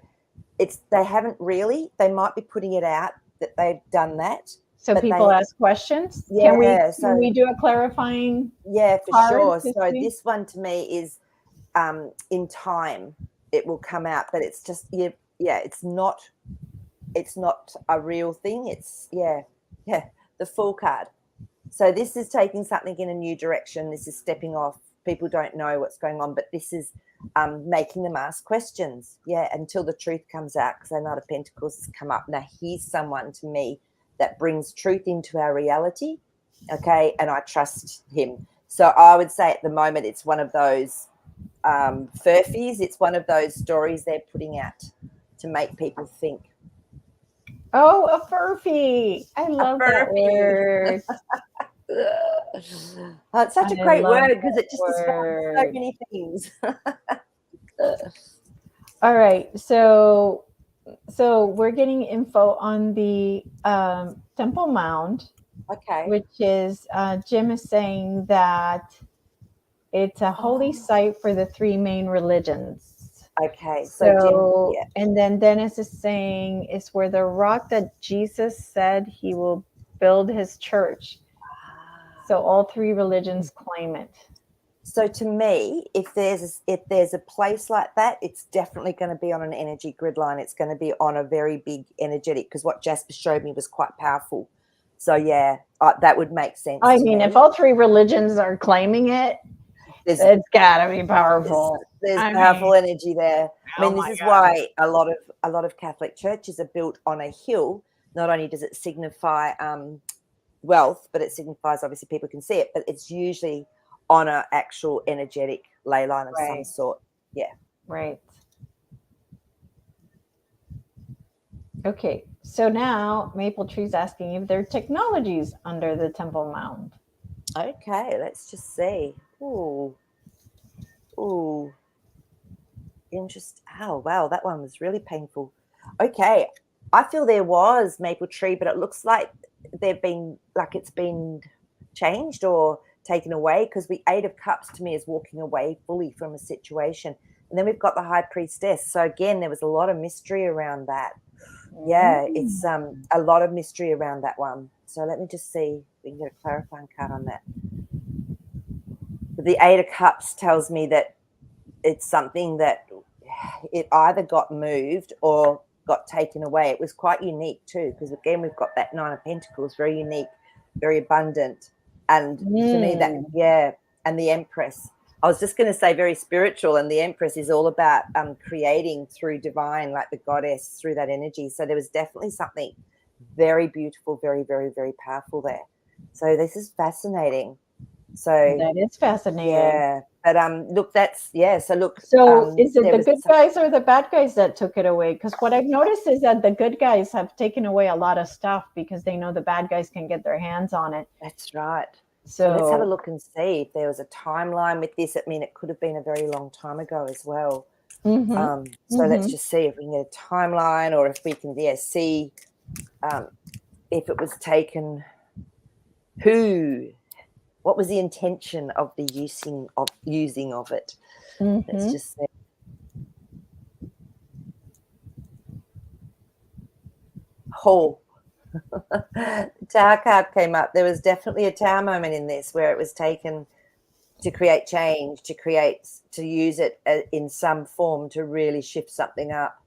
Speaker 2: they haven't really. They might be putting it out that they've done that.
Speaker 1: So people ask questions.
Speaker 2: Yeah.
Speaker 1: Can we do a clarifying?
Speaker 2: Yeah, for sure. So this one to me is in time it will come out, but it's just it's not a real thing. It's the Fool card. So this is taking something in a new direction. This is stepping off. People don't know what's going on, but this is making them ask questions. Yeah, until the truth comes out, because the Knight of Pentacles has come up. Now he's someone to me that brings truth into our reality. Okay, and I trust him. So I would say at the moment it's one of those furfies. It's one of those stories they're putting out to make people think.
Speaker 1: Oh, a furfy. I love that word.
Speaker 2: Oh, it's such a great word because it just describes so many things.
Speaker 1: All right. So we're getting info on the Temple Mount.
Speaker 2: Okay.
Speaker 1: Which is, Jim is saying that it's a holy site for the three main religions.
Speaker 2: Okay. So Jim,
Speaker 1: and then Dennis is saying it's where the rock that Jesus said he will build his church. So all three religions claim it.
Speaker 2: So to me, if there's a place like that, it's definitely going to be on an energy grid line. It's going to be on a very big energetic, because what Jasper showed me was quite powerful. So yeah, that would make sense.
Speaker 1: I mean, if all three religions are claiming it, it's got to be powerful.
Speaker 2: There's powerful energy there. I mean, this is why a lot of Catholic churches are built on a hill. Not only does it signify wealth, but it signifies obviously people can see it. But it's usually on an actual energetic ley line of some sort. Yeah.
Speaker 1: Right. Okay. So now Maple Tree's asking if there are technologies under the Temple Mount.
Speaker 2: Okay, let's just see. Ooh. Interesting. Oh, wow, that one was really painful. Okay, I feel there was Maple Tree, but it looks like it's been changed or taken away, because the Eight of Cups to me is walking away fully from a situation. And then we've got the High Priestess. So again, there was a lot of mystery around that. Yeah, it's a lot of mystery around that one. So let me just see if we can get a clarifying card on that. The Eight of Cups tells me that it's something that it either got moved or got taken away. It was quite unique too, because again, we've got that Nine of Pentacles, very unique, very abundant. And to me and the Empress. I was just going to say very spiritual, and the Empress is all about creating through divine, like the goddess, through that energy. So there was definitely something very beautiful, very, very, very powerful there. So this is fascinating. So
Speaker 1: that is fascinating.
Speaker 2: Yeah, but look, So look.
Speaker 1: So is it the good guys or the bad guys that took it away? Because what I've noticed is that the good guys have taken away a lot of stuff because they know the bad guys can get their hands on it.
Speaker 2: That's right. So let's have a look and see if there was a timeline with this. I mean, it could have been a very long time ago as well. So let's just see if we can get a timeline, or if we can see if it was taken, who what was the intention of the using of it? Let's just say. Oh, Tower card came up. There was definitely a Tower moment in this where it was taken to create change, to use it in some form to really shift something up.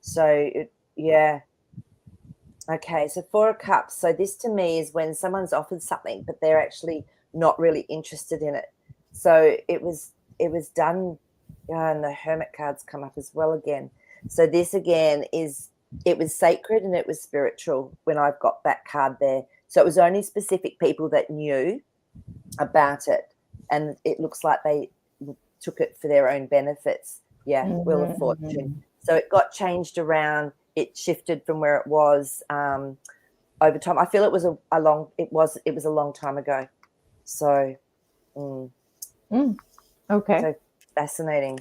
Speaker 2: So, yeah. Okay, so 4 of Cups. So this to me is when someone's offered something, but they're actually not really interested in it. So it was done, and the Hermit cards come up as well again. So this again is, it was sacred and it was spiritual when I've got that card there. So it was only specific people that knew about it, and it looks like they took it for their own benefits. Yeah, Wheel of Fortune. So it got changed around. It shifted from where it was over time. I feel it was a long time ago. So,
Speaker 1: okay.
Speaker 2: So fascinating.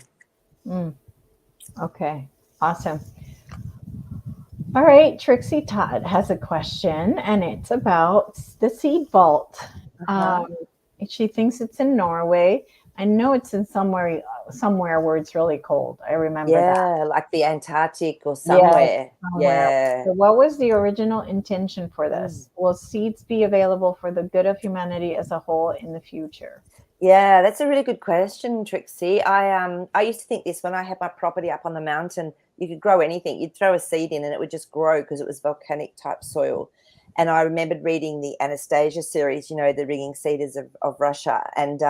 Speaker 1: Okay, awesome. All right, Trixie Todd has a question, and it's about the seed vault. She thinks it's in Norway. I know it's in somewhere where it's really cold. I remember that.
Speaker 2: Yeah, like the Antarctic or somewhere. Yeah.
Speaker 1: So what was the original intention for this? Will seeds be available for the good of humanity as a whole in the future?
Speaker 2: Yeah, that's a really good question, Trixie. I used to think this when I had my property up on the mountain. You could grow anything. You'd throw a seed in and it would just grow because it was volcanic type soil. And I remembered reading the Anastasia series, you know, the Ringing Seeders of Russia. And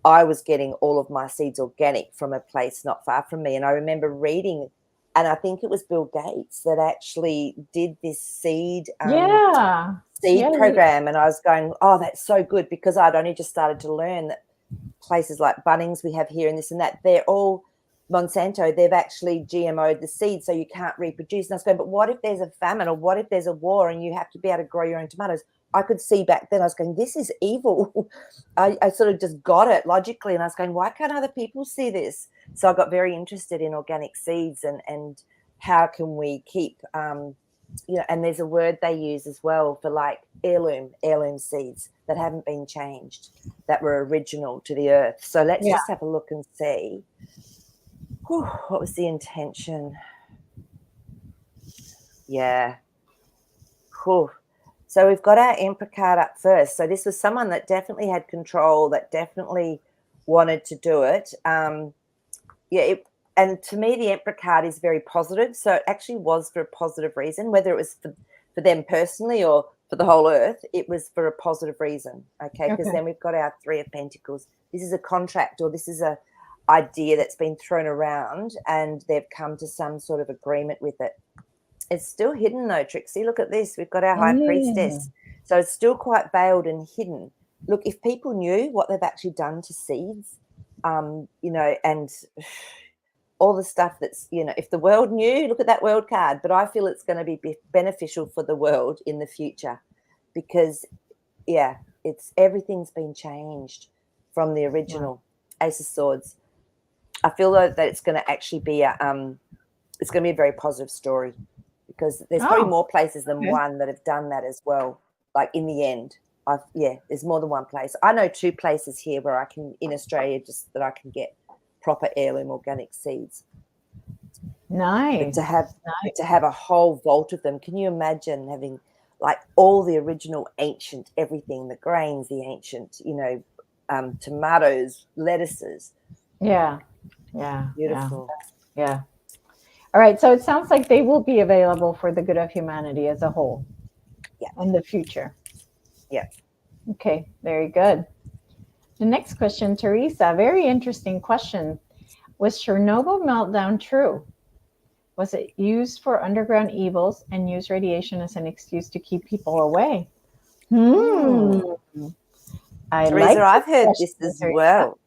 Speaker 2: I was getting all of my seeds organic from a place not far from me. And I remember reading, and I think it was Bill Gates that actually did this seed program. And I was going, oh, that's so good, because I'd only just started to learn that places like Bunnings we have here and this and that, they're all Monsanto. They've actually GMO'd the seed so you can't reproduce. And I was going, but what if there's a famine, or what if there's a war and you have to be able to grow your own tomatoes? I could see back then, I was going, this is evil. I sort of just got it logically, and I was going, why can't other people see this? So I got very interested in organic seeds and how can we keep, you know, and there's a word they use as well for like heirloom seeds that haven't been changed, that were original to the earth. So let's just have a look and see. Whew, what was the intention? Yeah. Whew. So we've got our Emperor card up first. So this was someone that definitely had control, that definitely wanted to do it. And to me, the Emperor card is very positive. So it actually was for a positive reason, whether it was for them personally or for the whole earth, it was for a positive reason. Okay, because then we've got our 3 of Pentacles. This is a contract, or this is a idea that's been thrown around and they've come to some sort of agreement with it. It's still hidden though, Trixie. Look at this. We've got our High Priestess. So it's still quite veiled and hidden. Look, if people knew what they've actually done to seeds, you know, and all the stuff that's, you know, if the world knew, look at that World card. But I feel it's going to be beneficial for the world in the future, because, yeah, everything's been changed from the original Ace of Swords. I feel though that it's going to actually be it's going to be a very positive story, because there's probably more places than one that have done that as well. Like in the end, there's more than one place. I know 2 places here where I can, in Australia, just that I can get proper heirloom organic seeds.
Speaker 1: Nice.
Speaker 2: But to have a whole vault of them, can you imagine having like all the original ancient everything, the grains, the ancient, you know, tomatoes, lettuces.
Speaker 1: Yeah.
Speaker 2: Beautiful.
Speaker 1: Yeah. All right. So it sounds like they will be available for the good of humanity as a whole.
Speaker 2: Yeah.
Speaker 1: In the future.
Speaker 2: Yeah.
Speaker 1: Okay. Very good. The next question, Teresa, very interesting question. Was Chernobyl meltdown true? Was it used for underground evils and used radiation as an excuse to keep people away?
Speaker 2: Teresa, I've heard this as well.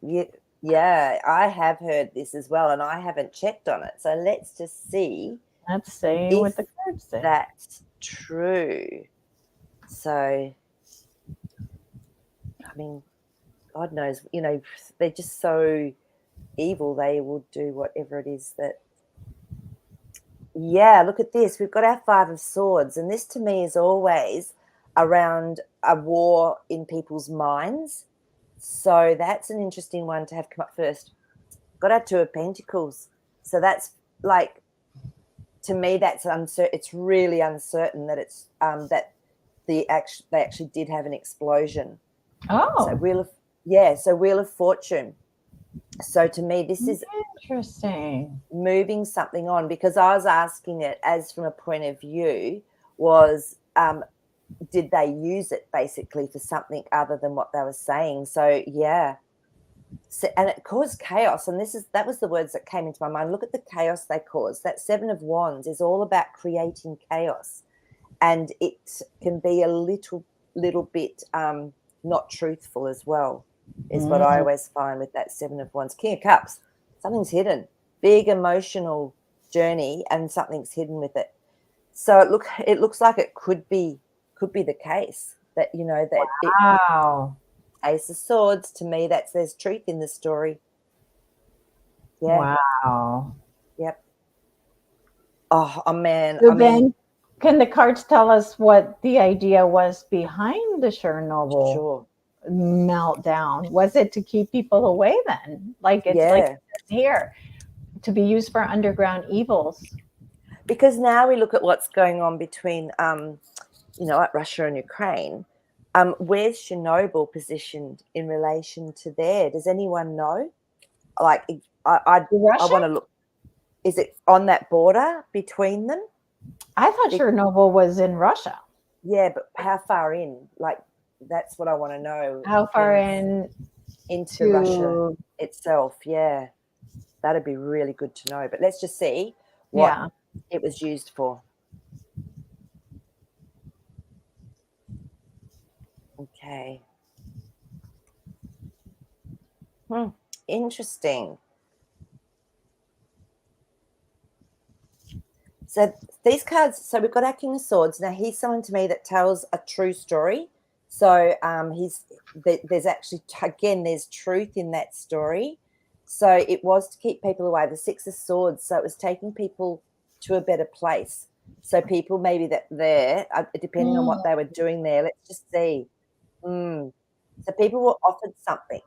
Speaker 2: Yeah, I have heard this as well, and I haven't checked on it. So let's just see.
Speaker 1: Let's see what the cards say.
Speaker 2: That's true. So, I mean, God knows, you know, they're just so evil. They will do whatever it is that. Yeah, look at this. We've got our 5 of Swords, and this to me is always around a war in people's minds. So that's an interesting one to have come up first. Got our Two of Pentacles. So that's like, to me, that's uncertain. It's really uncertain that it's that they actually did have an explosion.
Speaker 1: Oh,
Speaker 2: So Wheel of Fortune. So to me, this is
Speaker 1: interesting.
Speaker 2: moving something on, because I was asking it as from a point of view was, did they use it basically for something other than what they were saying? So yeah. So, and it caused chaos, and that was the words that came into my mind. Look at the chaos they caused. That Seven of Wands is all about creating chaos, and it can be a little bit not truthful as well, is what I always find with that Seven of Wands. King of Cups, something's hidden, big emotional journey, and something's hidden with it. So it looks like it could be the case that, you know, that
Speaker 1: Wow.
Speaker 2: Ace of Swords, to me, there's truth in the story. Yeah.
Speaker 1: Wow.
Speaker 2: Yep. Oh man.
Speaker 1: So
Speaker 2: I mean,
Speaker 1: then, can the cards tell us what the idea was behind the Chernobyl
Speaker 2: sure.
Speaker 1: meltdown? Was it to keep people away then? Like it's like
Speaker 2: Yeah.
Speaker 1: here to be used for underground evils.
Speaker 2: Because now we look at what's going on between, you know, like Russia and Ukraine. Where's Chernobyl positioned in relation to there? Does anyone know? Like, I
Speaker 1: Russia?
Speaker 2: want to look. Is it on that border between them?
Speaker 1: I thought Chernobyl was in Russia.
Speaker 2: Yeah, but how far in? Like, that's what I want to know.
Speaker 1: How far in
Speaker 2: into Russia itself? Yeah, that'd be really good to know. But let's just see what it was used for. Okay. Interesting. So these cards, so we've got our King of Swords. Now he's someone to me that tells a true story. So there's actually, again, there's truth in that story. So it was to keep people away. The Six of Swords, so it was taking people to a better place. So people maybe that there, depending on what they were doing there, let's just see. So people were offered something.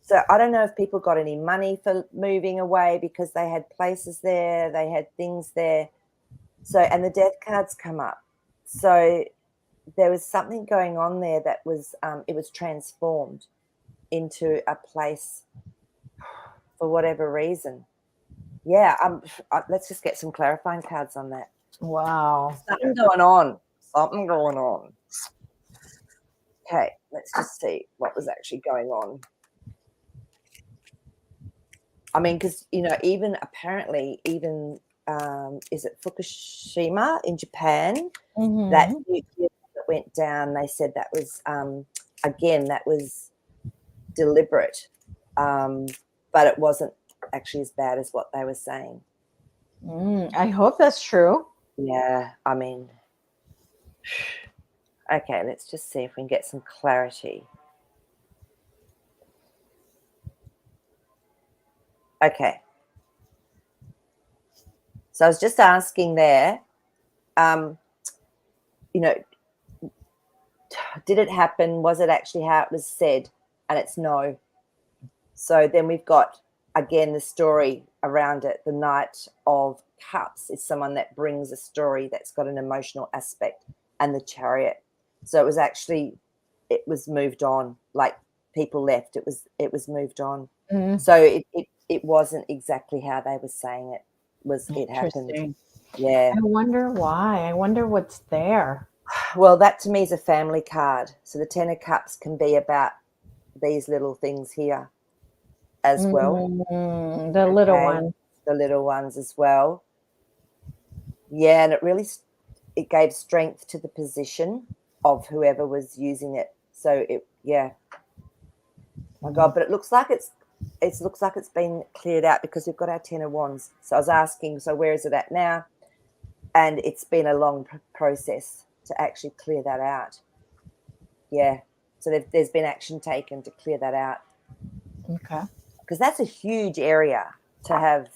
Speaker 2: So I don't know if people got any money for moving away because they had places there, they had things there. So, and the death cards come up. So there was something going on there that was, it was transformed into a place for whatever reason. Yeah, let's just get some clarifying cards on that.
Speaker 1: Wow.
Speaker 2: Something going on. Something going on. Okay, let's just see what was actually going on. I mean, because, you know, even apparently, even is it Fukushima in Japan? That nuclear that went down, they said that was, again, that was deliberate, but it wasn't actually as bad as what they were saying.
Speaker 1: I hope that's true.
Speaker 2: Yeah, I mean, okay, let's just see if we can get some clarity. Okay. So I was just asking there, you know, did it happen? Was it actually how it was said? And it's no. So then we've got, again, the story around it. The Knight of Cups is someone that brings a story that's got an emotional aspect, and the Chariot. So it was actually, it was moved on. Like people left. It was moved on. So it wasn't exactly how they were saying it. It happened. Yeah.
Speaker 1: I wonder why. I wonder what's there.
Speaker 2: Well, that to me is a family card. So the Ten of Cups can be about these little things here as well.
Speaker 1: The little one.
Speaker 2: The little ones as well. Yeah, and it gave strength to the position of whoever was using it. So my God, but it looks like it's been cleared out because we've got our Ten of Wands. So I was asking, so where is it at now? And it's been a long process to actually clear that out. Yeah. So there's been action taken to clear that out.
Speaker 1: Okay.
Speaker 2: Because that's a huge area to have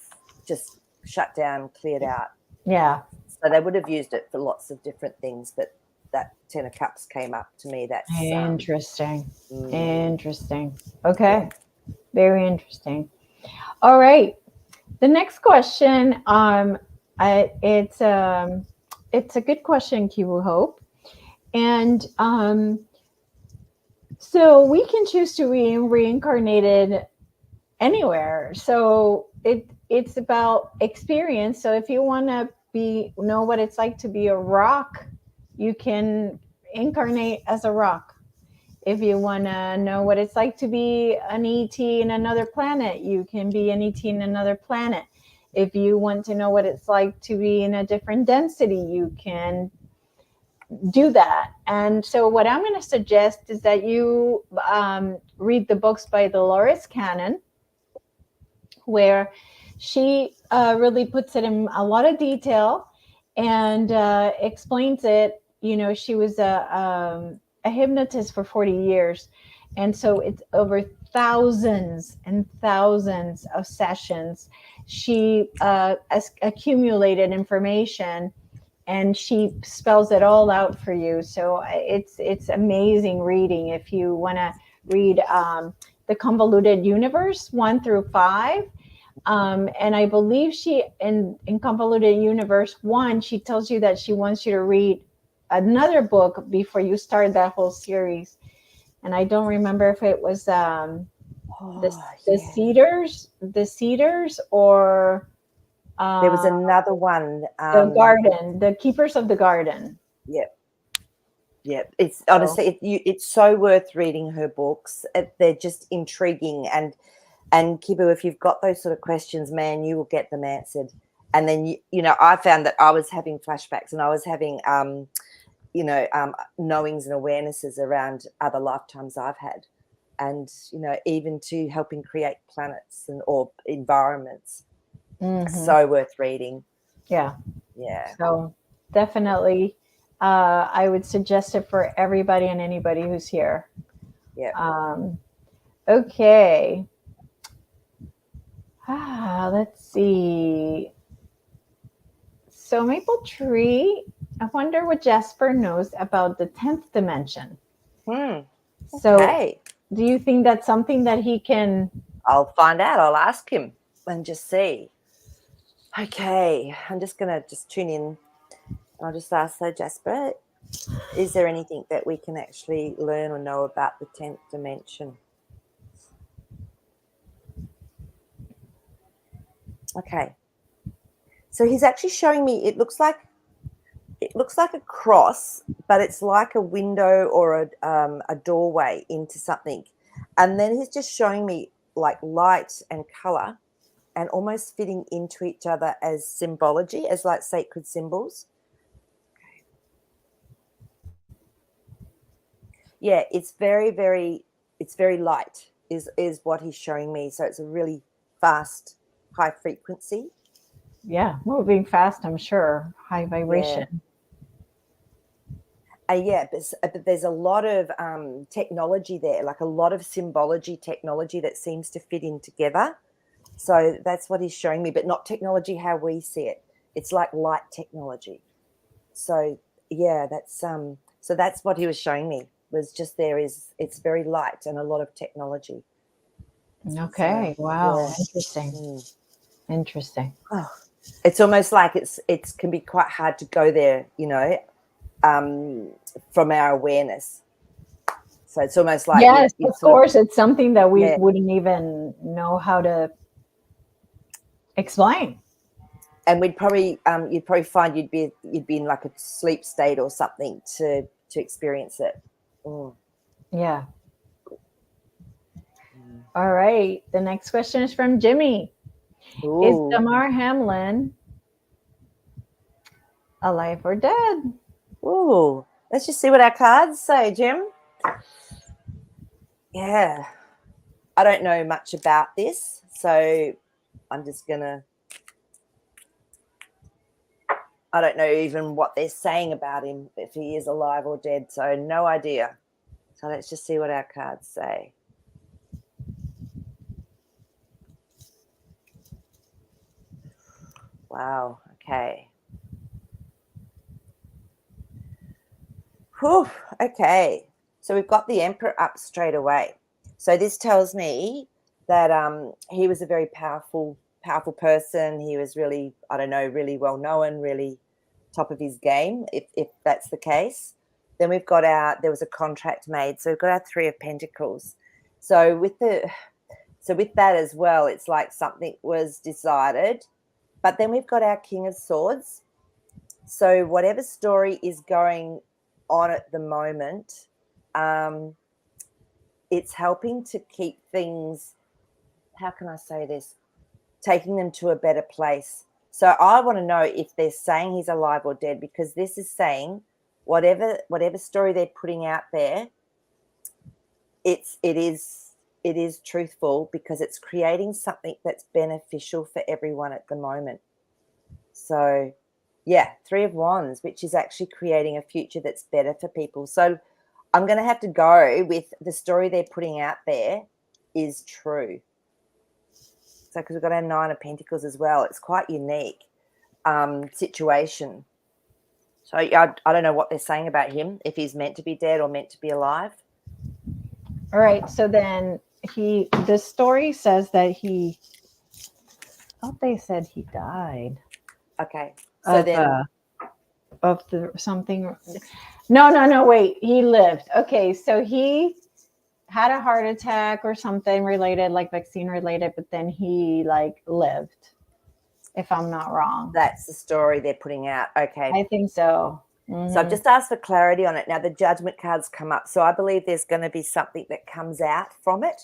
Speaker 2: just shut down, cleared out.
Speaker 1: Yeah.
Speaker 2: So they would have used it for lots of different things, but that 10 of Cups came up to me. That's
Speaker 1: Interesting.
Speaker 2: Mm.
Speaker 1: Interesting. Okay. Very interesting. All right. The next question, it's a good question, Kiwu Hope, and so we can choose to be reincarnated anywhere. So it's about experience. So if you want to know what it's like to be a rock, you can incarnate as a rock. If you want to know what it's like to be an ET in another planet, you can be an ET in another planet. If you want to know what it's like to be in a different density, you can do that. And so what I'm going to suggest is that you read the books by Dolores Cannon, where she really puts it in a lot of detail and explains it. You know, she was a hypnotist for 40 years. And so it's over thousands and thousands of sessions. She accumulated information and she spells it all out for you. So it's amazing reading. If you want to read The Convoluted Universe 1 through 5, and I believe she in Convoluted Universe 1, she tells you that she wants you to read another book before you start that whole series. And I don't remember if it was the Cedars, or
Speaker 2: there was another one.
Speaker 1: The Garden, The Keepers of the Garden.
Speaker 2: Yep. It's honestly, it's so worth reading her books. They're just intriguing, and Kibu, if you've got those sort of questions, man, you will get them answered. And then you know, I found that I was having flashbacks, and I was having knowings and awarenesses around other lifetimes I've had, and you know, even to helping create planets or environments. So worth reading.
Speaker 1: Yeah. So definitely, I would suggest it for everybody and anybody who's here. Okay. Let's see. So Maple Tree, I wonder what Jasper knows about the 10th dimension. So do you think that's something that he can...
Speaker 2: I'll find out. I'll ask him and just see. Okay. I'm just going to tune in. I'll just ask, so Jasper, is there anything that we can actually learn or know about the 10th dimension? Okay. So he's actually showing me, it looks like a cross, but it's like a window or a doorway into something. And then he's just showing me like light and color and almost fitting into each other as symbology, as like sacred symbols. Yeah, it's very, very light is what he's showing me. So it's a really fast, high frequency.
Speaker 1: Yeah, moving fast, I'm sure. High vibration.
Speaker 2: But there's a lot of technology there, like a lot of symbology technology that seems to fit in together. So that's what he's showing me, but not technology how we see it. It's like light technology. So yeah, that's what he was showing me, was just it's very light and a lot of technology.
Speaker 1: Okay. So, wow. Interesting. Interesting.
Speaker 2: Oh, it's almost like it can be quite hard to go there, you know, from our awareness. So it's almost like,
Speaker 1: yes, of course, it's something that we wouldn't even know how to explain.
Speaker 2: And we'd probably you'd probably find you'd be in like a sleep state or something to experience it.
Speaker 1: Yeah. All right. The next question is from Jimmy. Is Damar Hamlin alive or dead?
Speaker 2: Ooh, let's just see what our cards say, Jim. Yeah, I don't know much about this, so I'm just gonna. I don't know even what they're saying about him, if he is alive or dead, so no idea. So let's just see what our cards say. Wow, okay. Whew, okay. So we've got the Emperor up straight away. So this tells me that he was a very powerful person. He was really, I don't know, really well known, really top of his game, if that's the case. Then we've got there was a contract made. So we've got our Three of Pentacles. So with that as well, it's like something was decided. But then we've got our King of Swords. So whatever story is going on at the moment, it's helping to keep things, how can I say this, taking them to a better place. So I want to know if they're saying he's alive or dead, because this is saying whatever story they're putting out there, it is truthful, because it's creating something that's beneficial for everyone at the moment. So yeah, Three of Wands, which is actually creating a future that's better for people. So I'm going to have to go with the story they're putting out there is true. So because we've got our Nine of Pentacles as well, it's quite unique situation. So I don't know what they're saying about him, if he's meant to be dead or meant to be alive.
Speaker 1: All right. So then the story says that I thought they said he died.
Speaker 2: Okay. So
Speaker 1: Of the something. No, wait. He lived. Okay. So he had a heart attack or something related, like vaccine related, but then he like lived, if I'm not wrong.
Speaker 2: That's the story they're putting out. Okay.
Speaker 1: I think so. Mm-hmm.
Speaker 2: So I've just asked for clarity on it. Now the Judgment cards come up. So I believe there's going to be something that comes out from it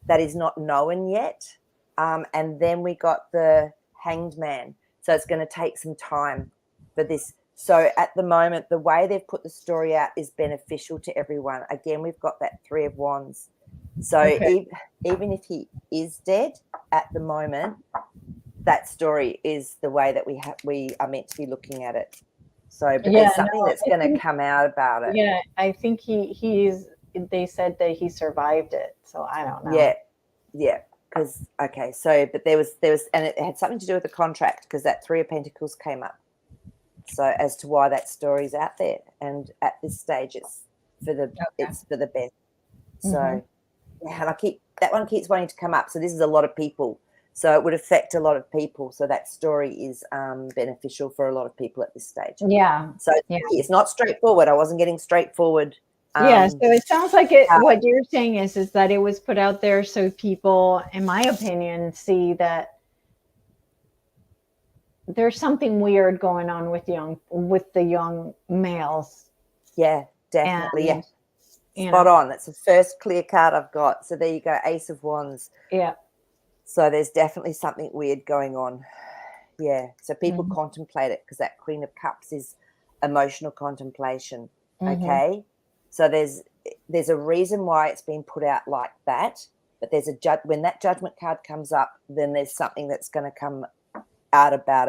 Speaker 2: that is not known yet. And then we got the Hanged Man. So it's going to take some time for this. So at the moment, the way they've put the story out is beneficial to everyone. Again, we've got that Three of Wands. So
Speaker 1: Okay.
Speaker 2: even if he is dead at the moment, that story is the way that we are meant to be looking at it. So, but there's something that's going to come out about it.
Speaker 1: Yeah, I think he's. They said that he survived it, so I don't know.
Speaker 2: Yeah. Because okay, so but there was, and it had something to do with the contract, because that Three of Pentacles came up. So as to why that story's out there, and at this stage, it's for the best. So, yeah, and that one keeps wanting to come up. So this is a lot of people. So it would affect a lot of people. So that story is beneficial for a lot of people at this stage.
Speaker 1: Yeah.
Speaker 2: So it's not straightforward. I wasn't getting straightforward.
Speaker 1: Yeah. So it sounds like what you're saying is that it was put out there so people, in my opinion, see that there's something weird going on with the young males.
Speaker 2: Yeah, definitely.
Speaker 1: And,
Speaker 2: Spot on. That's the first clear card I've got. So there you go, Ace of Wands.
Speaker 1: Yeah.
Speaker 2: So there's definitely something weird going on. Yeah. So people contemplate it, because that Queen of Cups is emotional contemplation. Okay. So there's a reason why it's been put out like that. But when that Judgment card comes up, then there's something that's going to come out about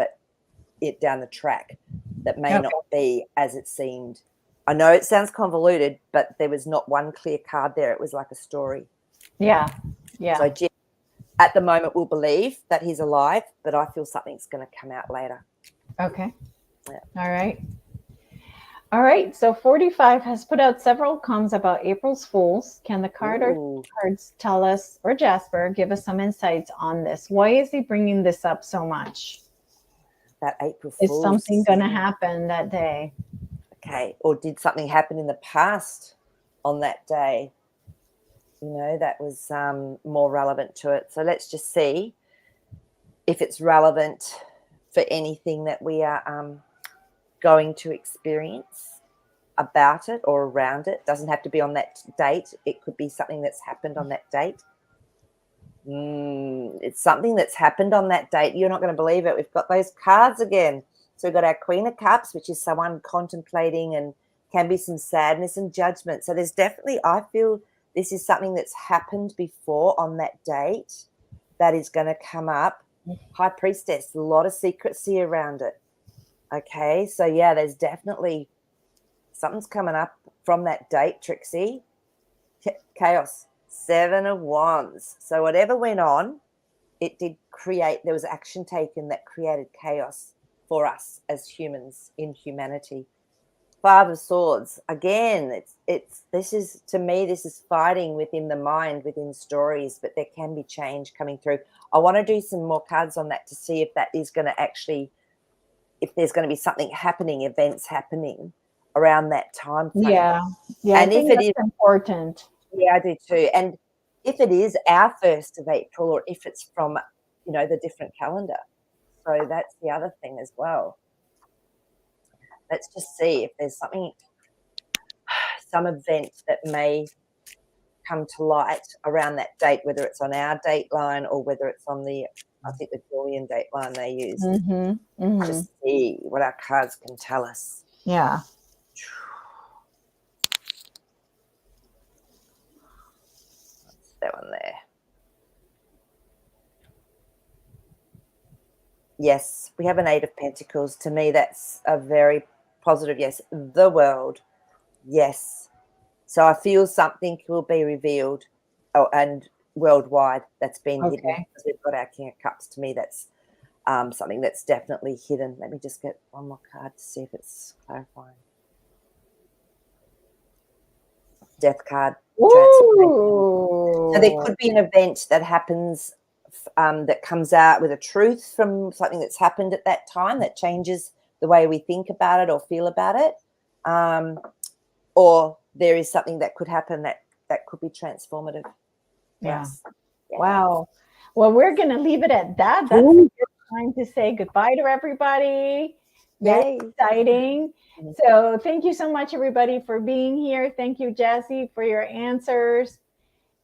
Speaker 2: it down the track that may not be as it seemed. I know it sounds convoluted, but there was not one clear card there. It was like a story.
Speaker 1: Yeah.
Speaker 2: So at the moment, we'll believe that he's alive, but I feel something's going to come out later.
Speaker 1: Okay. Yeah. All right. So 45 has put out several comms about April's Fools. Can the cards tell us, or Jasper, give us some insights on this? Why is he bringing this up so much?
Speaker 2: That April Fools.
Speaker 1: Is something going to happen that day?
Speaker 2: Okay. Or did something happen in the past on that day? That was more relevant to it. So let's just see if it's relevant for anything that we are going to experience about it or around it. Doesn't have to be on that date. It could be something that's happened on that date. It's something that's happened on that date. You're not going to believe it. We've got those cards again. So we've got our Queen of Cups, which is someone contemplating, and can be some sadness and judgment. So there's definitely, I feel this is something that's happened before on that date that is going to come up. High Priestess, a lot of secrecy around it. Okay, so yeah, there's definitely something's coming up from that date, Trixie. Chaos, Seven of Wands. So whatever went on, it did create, there was action taken that created chaos for us as humans in humanity. Five of Swords. Again, this is, to me, this is fighting within the mind, within stories, but there can be change coming through. I want to do some more cards on that to see if that is going to actually, if there's going to be something happening, events happening around that time frame.
Speaker 1: Yeah. Yeah.
Speaker 2: And
Speaker 1: I think
Speaker 2: if it
Speaker 1: that's
Speaker 2: is
Speaker 1: important.
Speaker 2: Yeah, I do too. And if it is our 1st of April, or if it's from, the different calendar. So that's the other thing as well. Let's just see if there's some event that may come to light around that date, whether it's on our dateline or whether it's on the, I think, the Julian dateline they use. Just see what our cards can tell us.
Speaker 1: Yeah.
Speaker 2: That's that one there. Yes, we have an 8 of Pentacles. To me, that's a very positive yes. The World. Yes. So I feel something will be revealed, and worldwide that's been hidden. Because we've got our King of Cups. To me, that's something that's definitely hidden. Let me just get one more card to see if it's clarifying. Death card.
Speaker 1: Ooh.
Speaker 2: So there could be an event that happens that comes out with a truth from something that's happened at that time that changes the way we think about it or feel about it. Or there is something that could happen that could be transformative.
Speaker 1: Yeah.
Speaker 2: Yeah.
Speaker 1: Wow. Well, we're going to leave it at that. That's a good time to say goodbye to everybody. Very exciting. So thank you so much, everybody, for being here. Thank you, Jessie, for your answers.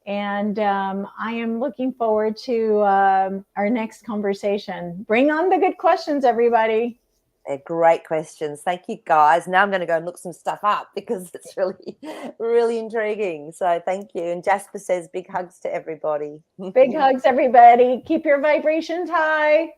Speaker 1: And I am looking forward to our next conversation. Bring on the good questions, everybody.
Speaker 2: They're great questions. Thank you, guys. Now I'm going to go and look some stuff up because it's really, really intriguing. So thank you. And Jasper says big hugs to everybody.
Speaker 1: Big hugs, everybody. Keep your vibrations high.